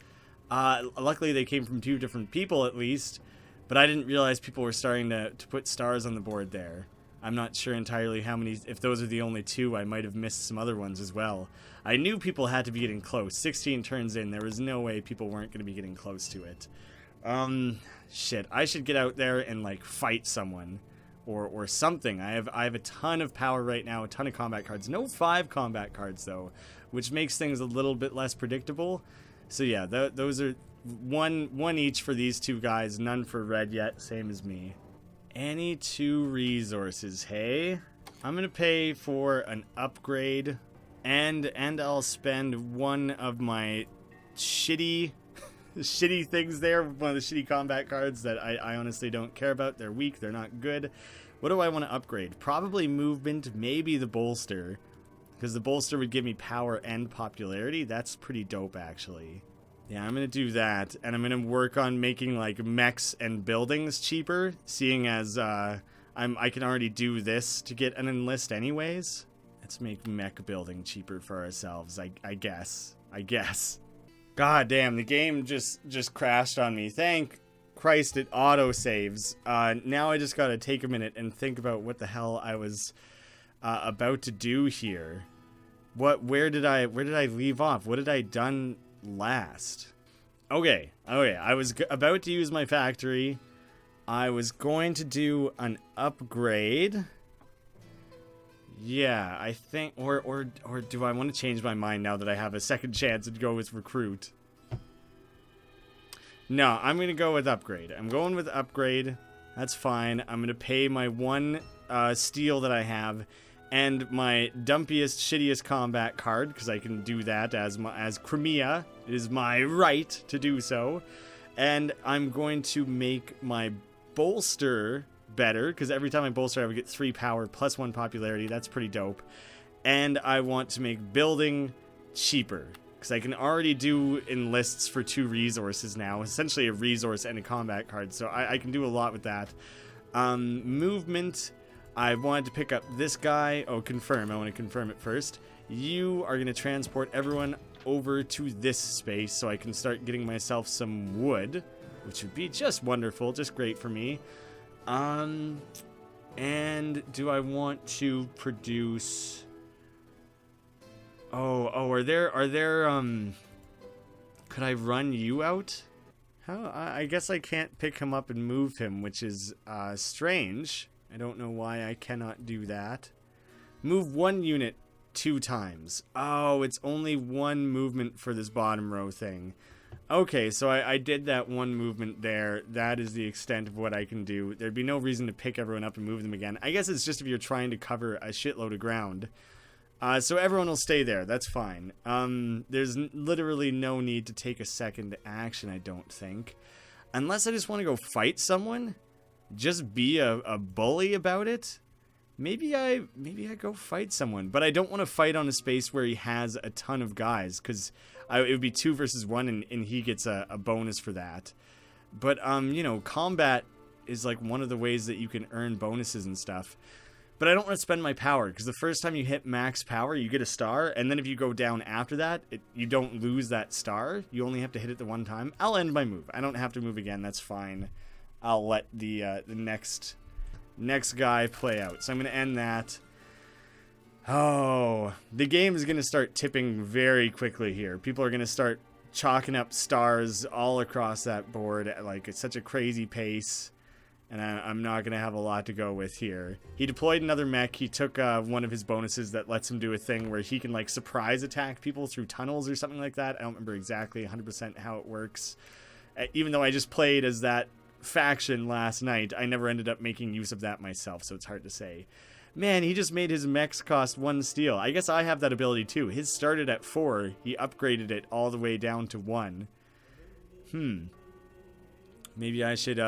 Luckily, they came from 2 different people at least. But I didn't realize people were starting to put stars on the board there. I'm not sure entirely how many. If those are the only 2, I might have missed some other ones as well. I knew people had to be getting close. 16 turns in. There was no way people weren't going to be getting close to it. Shit. I should get out there and, like, fight someone. Or something. I have a ton of power right now, a ton of combat cards. No 5 combat cards, though, which makes things a little bit less predictable. So yeah, those are one each for these 2 guys, none for red yet, same as me. Any 2 resources, hey? I'm gonna pay for an upgrade, and I'll spend one of my shitty things there, one of the shitty combat cards that I honestly don't care about. They're weak, they're not good. What do I want to upgrade? Probably movement, maybe the bolster, because the bolster would give me power and popularity. That's pretty dope, actually. Yeah, I'm gonna do that, and I'm gonna work on making like mechs and buildings cheaper, seeing as I can already do this to get an enlist anyways. Let's make mech building cheaper for ourselves, I guess. God damn, the game just crashed on me. Thank Christ it auto saves. Now I just gotta take a minute and think about what the hell I was about to do here. Where did I leave off? What did I done last? Okay. I was about to use my factory. I was going to do an upgrade. Yeah, I think, or do I want to change my mind now that I have a second chance and go with recruit? No, I'm going to go with upgrade. I'm going with upgrade. That's fine. I'm going to pay my 1 steel that I have and my dumpiest, shittiest combat card, because I can do that as Crimea. It is my right to do so. And I'm going to make my bolster better, because every time I bolster I would get 3 power plus 1 popularity. That's pretty dope. And I want to make building cheaper, because I can already do enlists for 2 resources now, essentially a resource and a combat card, so I can do a lot with that. Movement, I wanted to pick up this guy. Oh, confirm. I want to confirm it first. You are going to transport everyone over to this space so I can start getting myself some wood, which would be just wonderful, just great for me. And do I want to produce... Oh, are there, could I run you out? How? I guess I can't pick him up and move him, which is, strange. I don't know why I cannot do that. Move 1 unit 2 times. Oh, it's only 1 movement for this bottom row thing. Okay, so I did that 1 movement there. That is the extent of what I can do. There'd be no reason to pick everyone up and move them again. I guess it's just if you're trying to cover a shitload of ground. So everyone will stay there. That's fine. There's literally no need to take a second action, I don't think. Unless I just want to go fight someone. Just be a bully about it. Maybe I go fight someone. But I don't want to fight on a space where he has a ton of guys, because it would be 2 versus 1, and he gets a bonus for that. But, you know, combat is like one of the ways that you can earn bonuses and stuff. But I don't want to spend my power, because the first time you hit max power, you get a star, and then if you go down after that, you don't lose that star. You only have to hit it the 1 time. I'll end my move. I don't have to move again. That's fine. I'll let the next guy play out. So I'm going to end that. Oh, the game is going to start tipping very quickly here. People are going to start chalking up stars all across that board at like it's such a crazy pace. And I'm not going to have a lot to go with here. He deployed another mech. He took one of his bonuses that lets him do a thing where he can like surprise attack people through tunnels or something like that. I don't remember exactly 100% how it works. Even though I just played as that faction last night, I never ended up making use of that myself, so it's hard to say. Man, he just made his mechs cost 1 steel. I guess I have that ability too. His started at 4. He upgraded it all the way down to 1. Maybe I should,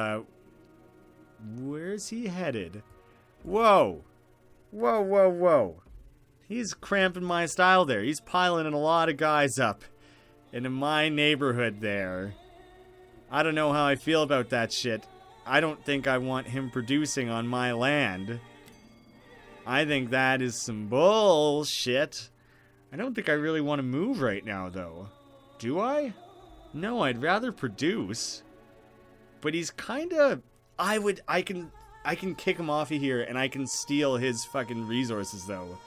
where's he headed? Whoa. Whoa. He's cramping my style there. He's piling a lot of guys up into my neighborhood there. I don't know how I feel about that shit. I don't think I want him producing on my land. I think that is some bullshit. I don't think I really want to move right now, though. Do I? No, I'd rather produce. But he's kind of... I can kick him off of here, and I can steal his fucking resources, though.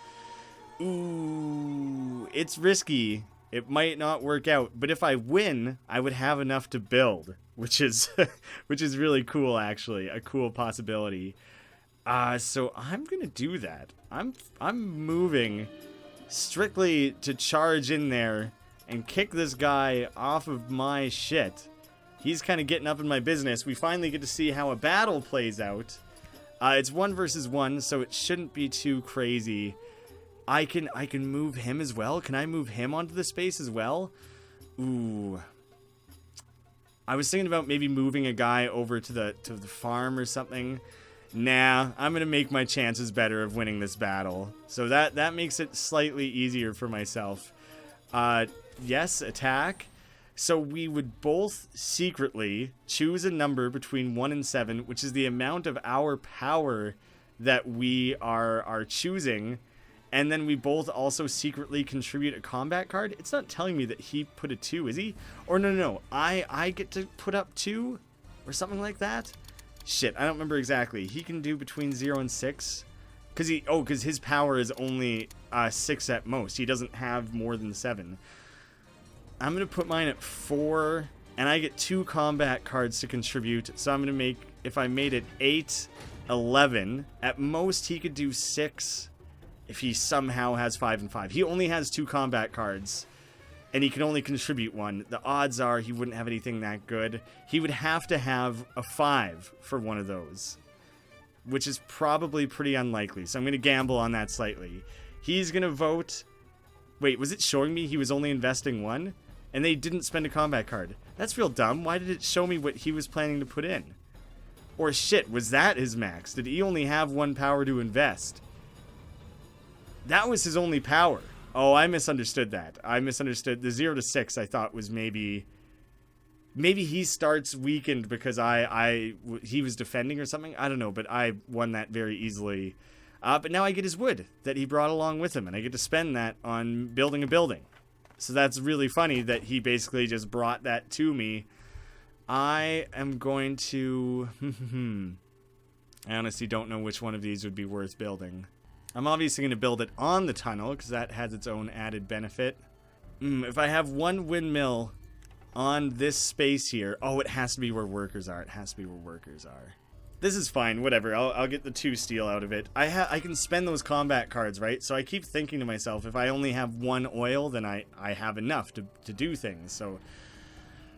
Ooh, it's risky. It might not work out, but if I win, I would have enough to build, which is really cool, actually, a cool possibility. So I'm gonna do that. I'm moving strictly to charge in there and kick this guy off of my shit. He's kind of getting up in my business. We finally get to see how a battle plays out. It's 1 versus 1, so it shouldn't be too crazy. I can move him as well. Can I move him onto the space as well? Ooh. I was thinking about maybe moving a guy over to the farm or something. Nah, I'm gonna make my chances better of winning this battle. So that makes it slightly easier for myself. Yes, attack. So we would both secretly choose a number between 1 and 7, which is the amount of our power that we are choosing. And then we both also secretly contribute a combat card. It's not telling me that he put a 2, is he? Or no. I get to put up 2 or something like that? Shit, I don't remember exactly. He can do between 0 and 6. Because his power is only 6 at most. He doesn't have more than 7. I'm going to put mine at 4, and I get 2 combat cards to contribute. So I'm going to make, if I made it 8, 11. At most, he could do 6 if he somehow has 5 and 5. He only has 2 combat cards, and he can only contribute 1. The odds are he wouldn't have anything that good. He would have to have a 5 for one of those, which is probably pretty unlikely. So I'm going to gamble on that slightly. He's going to vote... Wait, was it showing me he was only investing 1? And they didn't spend a combat card. That's real dumb. Why did it show me what he was planning to put in? Or shit, was that his max? Did he only have 1 power to invest? That was his only power. Oh, I misunderstood that. I misunderstood. The 0 to 6 I thought was maybe he starts weakened because he was defending or something. I don't know, but I won that very easily. But now I get his wood that he brought along with him, and I get to spend that on building a building. So that's really funny that he basically just brought that to me. I am going to... I honestly don't know which one of these would be worth building. I'm obviously going to build it on the tunnel, because that has its own added benefit. If I have 1 windmill on this space here... Oh, it has to be where workers are. It has to be where workers are. This is fine, whatever. I'll get the 2 steel out of it. I can spend those combat cards, right? So I keep thinking to myself, if I only have 1 oil, then I have enough to do things. So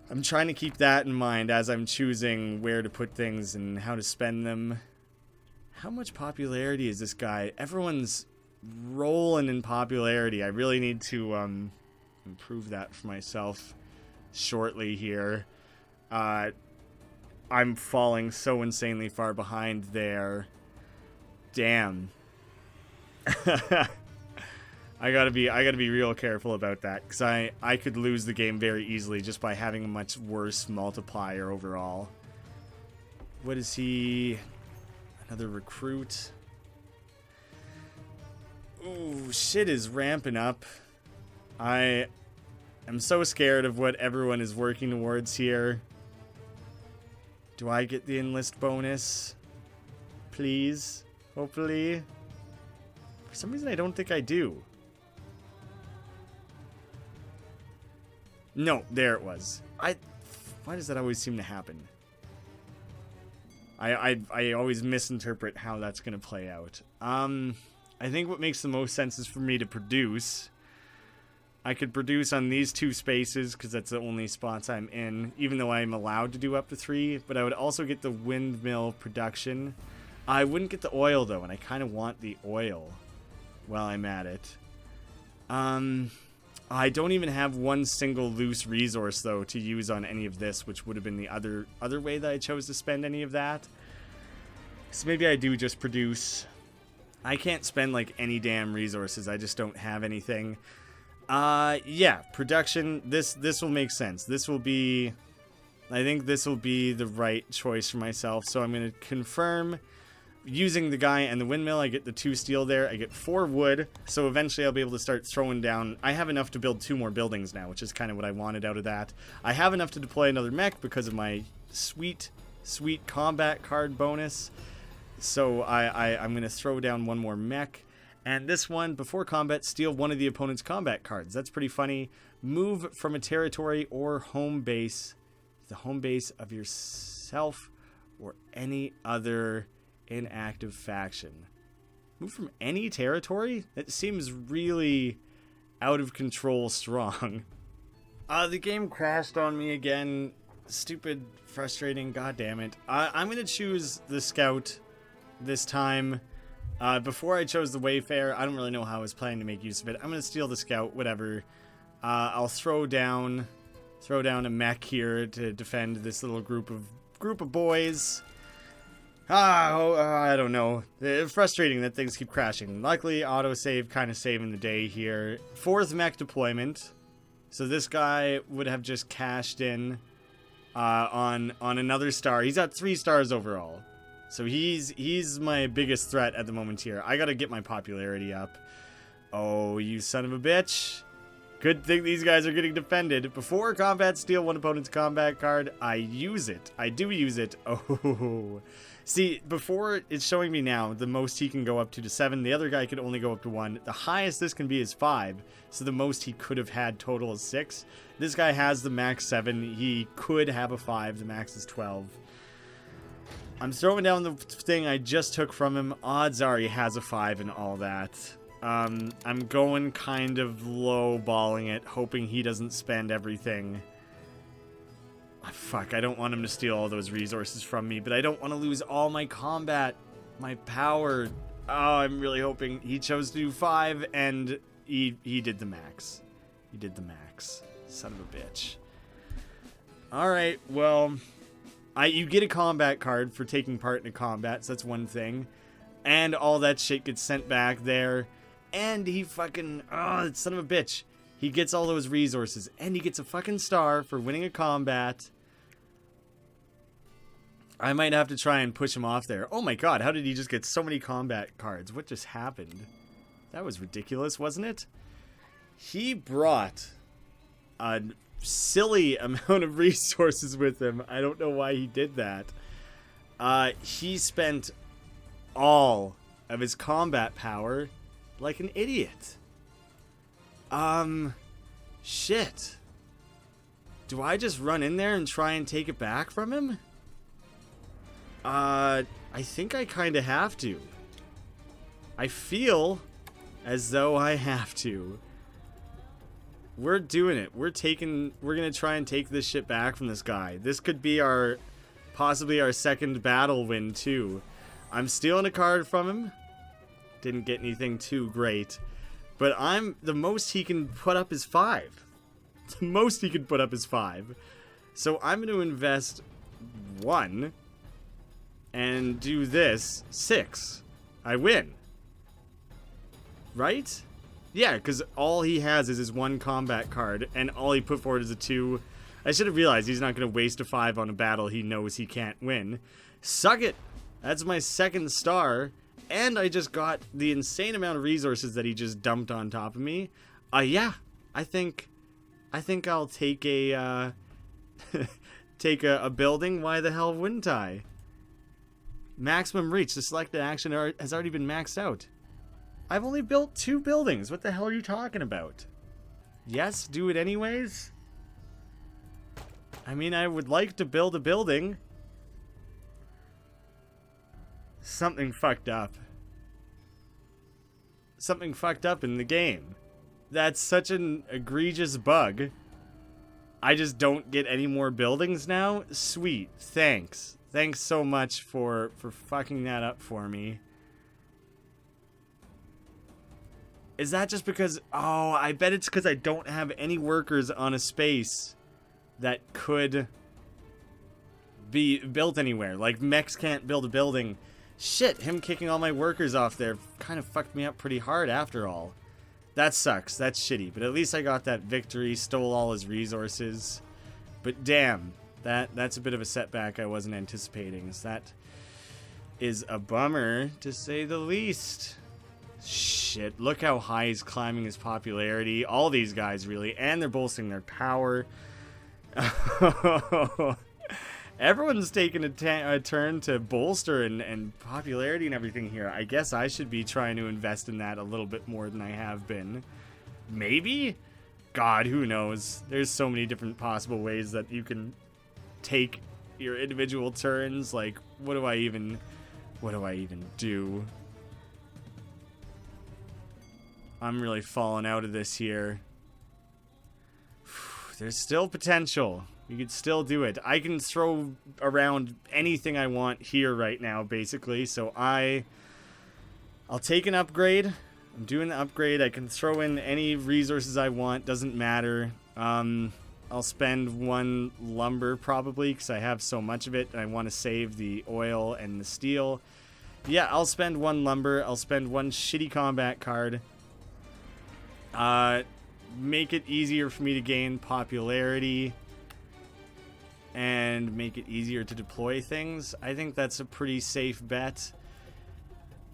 I'm trying to keep that in mind as I'm choosing where to put things and how to spend them. How much popularity is this guy? Everyone's rolling in popularity. I really need to improve that for myself shortly here. I'm falling so insanely far behind there. Damn. I gotta be real careful about that, because I could lose the game very easily just by having a much worse multiplier overall. What is he? Another recruit. Ooh, shit is ramping up. I am so scared of what everyone is working towards here. Do I get the enlist bonus? Please? Hopefully? For some reason, I don't think I do. No, there it was. Why does that always seem to happen? I always misinterpret how that's going to play out. I think what makes the most sense is for me to produce. I could produce on these 2 spaces because that's the only spots I'm in, even though I'm allowed to do up to 3. But I would also get the windmill production. I wouldn't get the oil, though, and I kind of want the oil while I'm at it. I don't even have 1 single loose resource, though, to use on any of this, which would have been the other way that I chose to spend any of that. So maybe I do just produce. I can't spend, like, any damn resources. I just don't have anything. Yeah, production, this will make sense. I think this will be the right choice for myself. So I'm going to confirm using the guy and the windmill. I get the 2 steel there. I get 4 wood. So eventually I'll be able to start throwing down. I have enough to build 2 more buildings now, which is kind of what I wanted out of that. I have enough to deploy another mech because of my sweet combat card bonus. So I'm going to throw down 1 more mech. And this one, before combat, steal 1 of the opponent's combat cards. That's pretty funny. Move from a territory or home base, the home base of yourself or any other inactive faction. Move from any territory? That seems really out of control strong. The game crashed on me again. Stupid, frustrating, god damn it. I'm going to choose the scout this time. Before I chose the Wayfarer, I don't really know how I was planning to make use of it. I'm going to steal the scout, whatever. I'll throw down a mech here to defend this little group of boys. I don't know. It's frustrating that things keep crashing. Luckily, autosave kind of saving the day here. 4th mech deployment. So this guy would have just cashed in on another star. He's got 3 stars overall. So he's my biggest threat at the moment here. I gotta get my popularity up. Oh, you son of a bitch. Good thing these guys are getting defended. Before combat, steal one opponent's combat card. I use it. I do use it. Oh. See, before it's showing me now, the most he can go up to 7. The other guy could only go up to 1. The highest this can be is 5. So the most he could have had total is 6. This guy has the max 7. He could have a 5. The max is 12. I'm throwing down the thing I just took from him. Odds are he has a 5 and all that. I'm going kind of low-balling it, hoping he doesn't spend everything. Oh, fuck, I don't want him to steal all those resources from me, but I don't want to lose all my combat, my power. Oh, I'm really hoping he chose to do 5, and he did the max. He did the max. Son of a bitch. Alright, well, you get a combat card for taking part in a combat, so that's one thing. And all that shit gets sent back there. And he fucking... Oh, son of a bitch. He gets all those resources. And he gets a fucking star for winning a combat. I might have to try and push him off there. Oh my god, how did he just get so many combat cards? What just happened? That was ridiculous, wasn't it? He brought a silly amount of resources with him. I don't know why he did that. He spent all of his combat power like an idiot. Shit. Do I just run in there and try and take it back from him? I think I kind of have to. I feel as though I have to. We're doing it. We're gonna try and take this shit back from this guy. This could be possibly our second battle win too. I'm stealing a card from him. Didn't get anything too great. But the most he can put up is 5. The most he can put up is 5. So I'm going to invest 1 and do this 6. I win. Right? Yeah, because all he has is his 1 combat card, and all he put forward is a 2. I should have realized he's not going to waste a 5 on a battle he knows he can't win. Suck it! That's my second star, and I just got the insane amount of resources that he just dumped on top of me. Yeah, I think I'll take a take a building. Why the hell wouldn't I? Maximum reach. The selected action has already been maxed out. I've only built 2 buildings. What the hell are you talking about? Yes, do it anyways. I mean, I would like to build a building. Something fucked up. Something fucked up in the game. That's such an egregious bug. I just don't get any more buildings now? Sweet. Thanks. Thanks so much for fucking that up for me. Is that just because... Oh, I bet it's because I don't have any workers on a space that could be built anywhere. Like, Mechs can't build a building. Shit, him kicking all my workers off there kind of fucked me up pretty hard after all. That sucks. That's shitty. But at least I got that victory, stole all his resources. But damn, that's a bit of a setback I wasn't anticipating. So that is a bummer, to say the least. Shit, look how high he's climbing his popularity. All these guys, really. And they're bolstering their power. Everyone's taking a turn to bolster and popularity and everything here. I guess I should be trying to invest in that a little bit more than I have been. Maybe? God, who knows? There's so many different possible ways that you can take your individual turns. Like, what do I even do? I'm really falling out of this here. There's still potential. You could still do it. I can throw around anything I want here right now, basically. So I'll take an upgrade. I'm doing the upgrade. I can throw in any resources I want. Doesn't matter. I'll spend 1 lumber probably because I have so much of it. And I want to save the oil and the steel. Yeah, I'll spend 1 lumber. I'll spend 1 shitty combat card. Make it easier for me to gain popularity. And make it easier to deploy things. I think that's a pretty safe bet.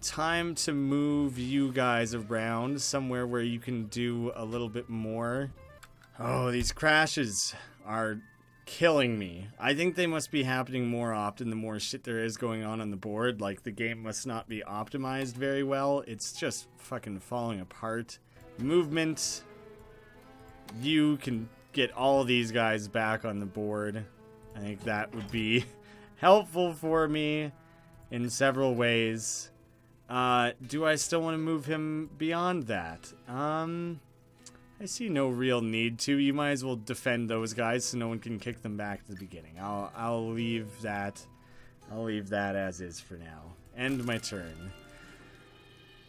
time to move you guys around somewhere where you can do a little bit more. Oh, these crashes are killing me. I think they must be happening more often the more shit there is going on the board. Like, the game must not be optimized very well. It's just fucking falling apart. Movement. You can get all of these guys back on the board. I think that would be helpful for me in several ways. Do I still want to move him beyond that? I see no real need to. You might as well defend those guys so no one can kick them back to the beginning. I'll leave that. I'll leave that as is for now. End my turn.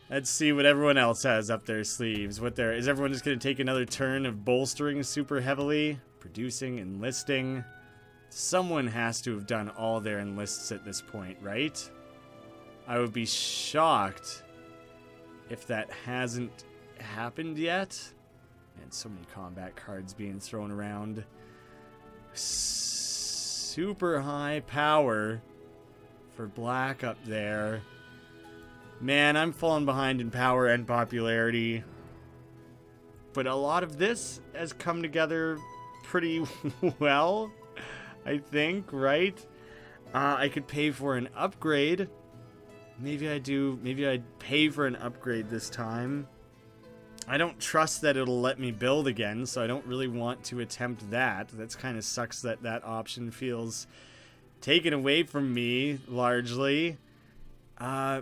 Let's see what everyone else has up their sleeves. Is everyone just going to take another turn of bolstering super heavily? Producing, enlisting. Someone has to have done all their enlists at this point, right? I would be shocked if that hasn't happened yet. And so many combat cards being thrown around. Super high power for black up there. Man, I'm falling behind in power and popularity. But a lot of this has come together pretty well, I think, right? I could pay for an upgrade. Maybe I do. Maybe I'd pay for an upgrade this time. I don't trust that it'll let me build again, so I don't really want to attempt that. That's kind of sucks that that option feels taken away from me, largely.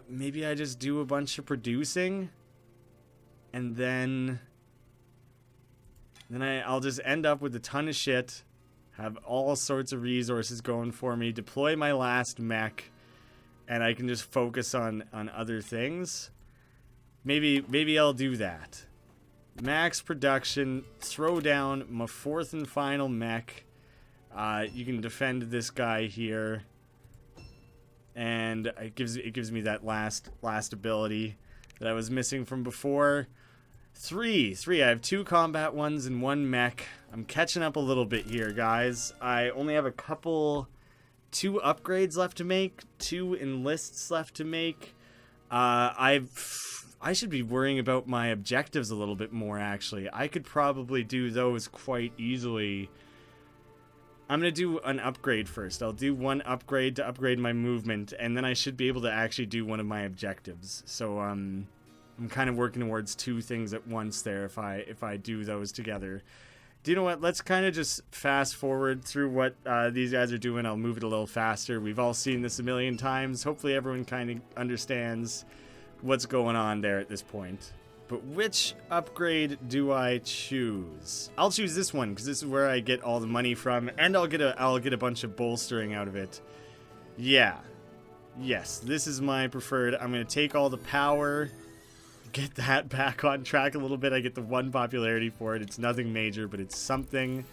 Maybe I just do a bunch of producing, and then I'll just end up with a ton of shit, have all sorts of resources going for me, deploy my last mech, and I can just focus on other things. Maybe I'll do that. Max production, throw down my fourth and final mech. You can defend this guy here, and it gives me that last ability that I was missing from before. Three. I have 2 combat ones and 1 mech. I'm catching up a little bit here, guys. I only have 2 upgrades left to make, 2 enlists left to make. I should be worrying about my objectives a little bit more, actually. I could probably do those quite easily. I'm going to do an upgrade first. I'll do 1 upgrade to upgrade my movement, and then I should be able to actually do one of my objectives. So, I'm kind of working towards 2 things at once there if I do those together. Do you know what? Let's kind of just fast forward through what these guys are doing. I'll move it a little faster. We've all seen this a million times. Hopefully everyone kind of understands what's going on there at this point. But which upgrade do I choose? I'll choose this one because this is where I get all the money from, and I'll get a bunch of bolstering out of it. Yeah. Yes, this is my preferred. I'm going to take all the power, get that back on track a little bit. I get the 1 popularity for it. It's nothing major, but it's something.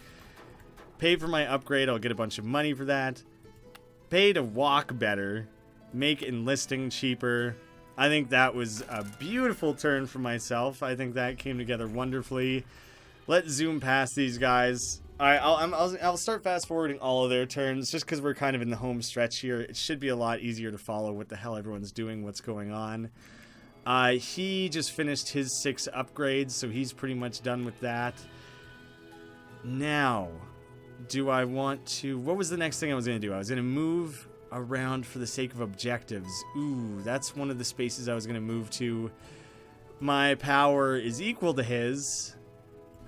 Pay for my upgrade. I'll get a bunch of money for that. Pay to walk better. Make enlisting cheaper. I think that was a beautiful turn for myself. I think that came together wonderfully. Let's zoom past these guys. I'll start fast forwarding all of their turns just because we're kind of in the home stretch here. It should be a lot easier to follow what the hell everyone's doing, what's going on. He just finished his 6 upgrades, so he's pretty much done with that. Now, do I want to... What was the next thing I was going to do? I was going to move around for the sake of objectives. Ooh, that's one of the spaces I was going to move to. My power is equal to his.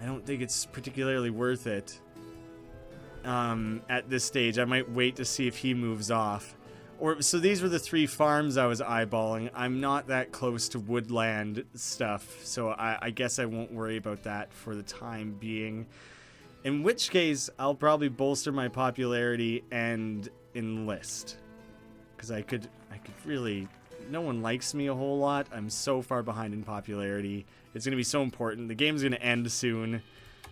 I don't think it's particularly worth it at this stage. I might wait to see if he moves off. So these were the 3 farms I was eyeballing. I'm not that close to woodland stuff, so I guess I won't worry about that for the time being. In which case, I'll probably bolster my popularity and enlist. Because I could really... No one likes me a whole lot. I'm so far behind in popularity. It's going to be so important. The game's going to end soon,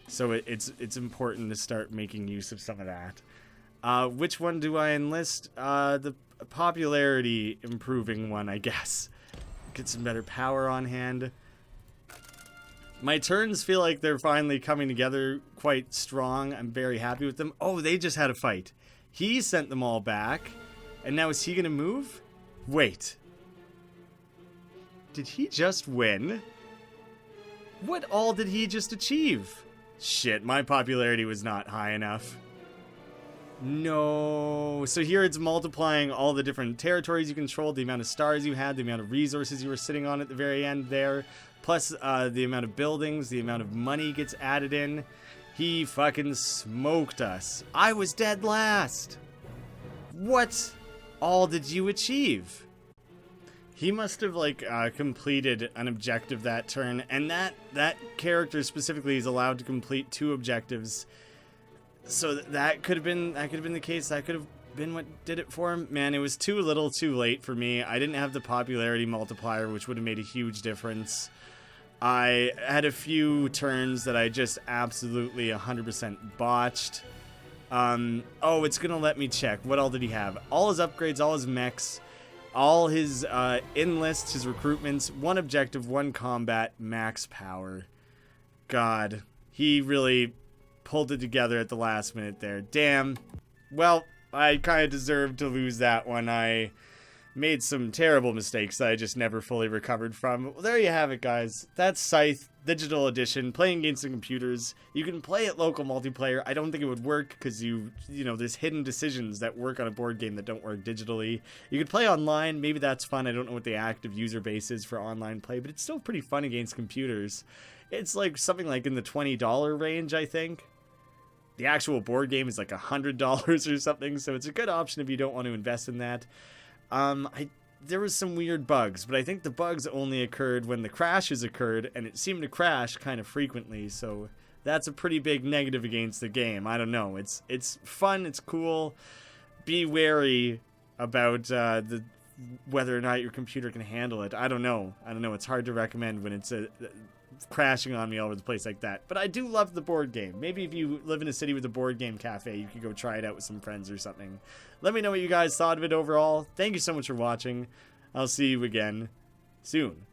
so it's important to start making use of some of that. Which one do I enlist? The popularity improving one, I guess. Get some better power on hand. My turns feel like they're finally coming together quite strong. I'm very happy with them. Oh, they just had a fight. He sent them all back. And now is he going to move? Wait. Did he just win? What all did he just achieve? Shit, my popularity was not high enough. No. So here it's multiplying all the different territories you controlled, the amount of stars you had, the amount of resources you were sitting on at the very end there, plus the amount of buildings, the amount of money gets added in. He fucking smoked us. I was dead last. What all did you achieve? He must have, like, completed an objective that turn, and that character specifically is allowed to complete 2 objectives. So that could have been the case. That could have been what did it for him. Man, it was too little too late for me. I didn't have the popularity multiplier, which would have made a huge difference. I had a few turns that I just absolutely 100% botched. Oh, it's gonna let me check. What all did he have? All his upgrades, all his mechs, all his enlists, his recruitments, 1 objective, 1 combat, max power. God, he really pulled it together at the last minute there. Damn. Well, I kind of deserved to lose that one. I made some terrible mistakes that I just never fully recovered from. Well, there you have it, guys. That's Scythe Digital Edition, playing against the computers. You can play it local multiplayer. I don't think it would work because you know, there's hidden decisions that work on a board game that don't work digitally. You could play online. Maybe that's fun. I don't know what the active user base is for online play, but it's still pretty fun against computers. It's like something like in the $20 range, I think. The actual board game is like $100 or something, so it's a good option if you don't want to invest in that. There was some weird bugs, but I think the bugs only occurred when the crashes occurred, and it seemed to crash kind of frequently, so that's a pretty big negative against the game. I don't know. It's fun, it's cool. Be wary about whether or not your computer can handle it. I don't know. It's hard to recommend when it's crashing on me all over the place like that. But I do love the board game. Maybe if you live in a city with a board game cafe, you could go try it out with some friends or something. Let me know what you guys thought of it overall. Thank you so much for watching. I'll see you again soon.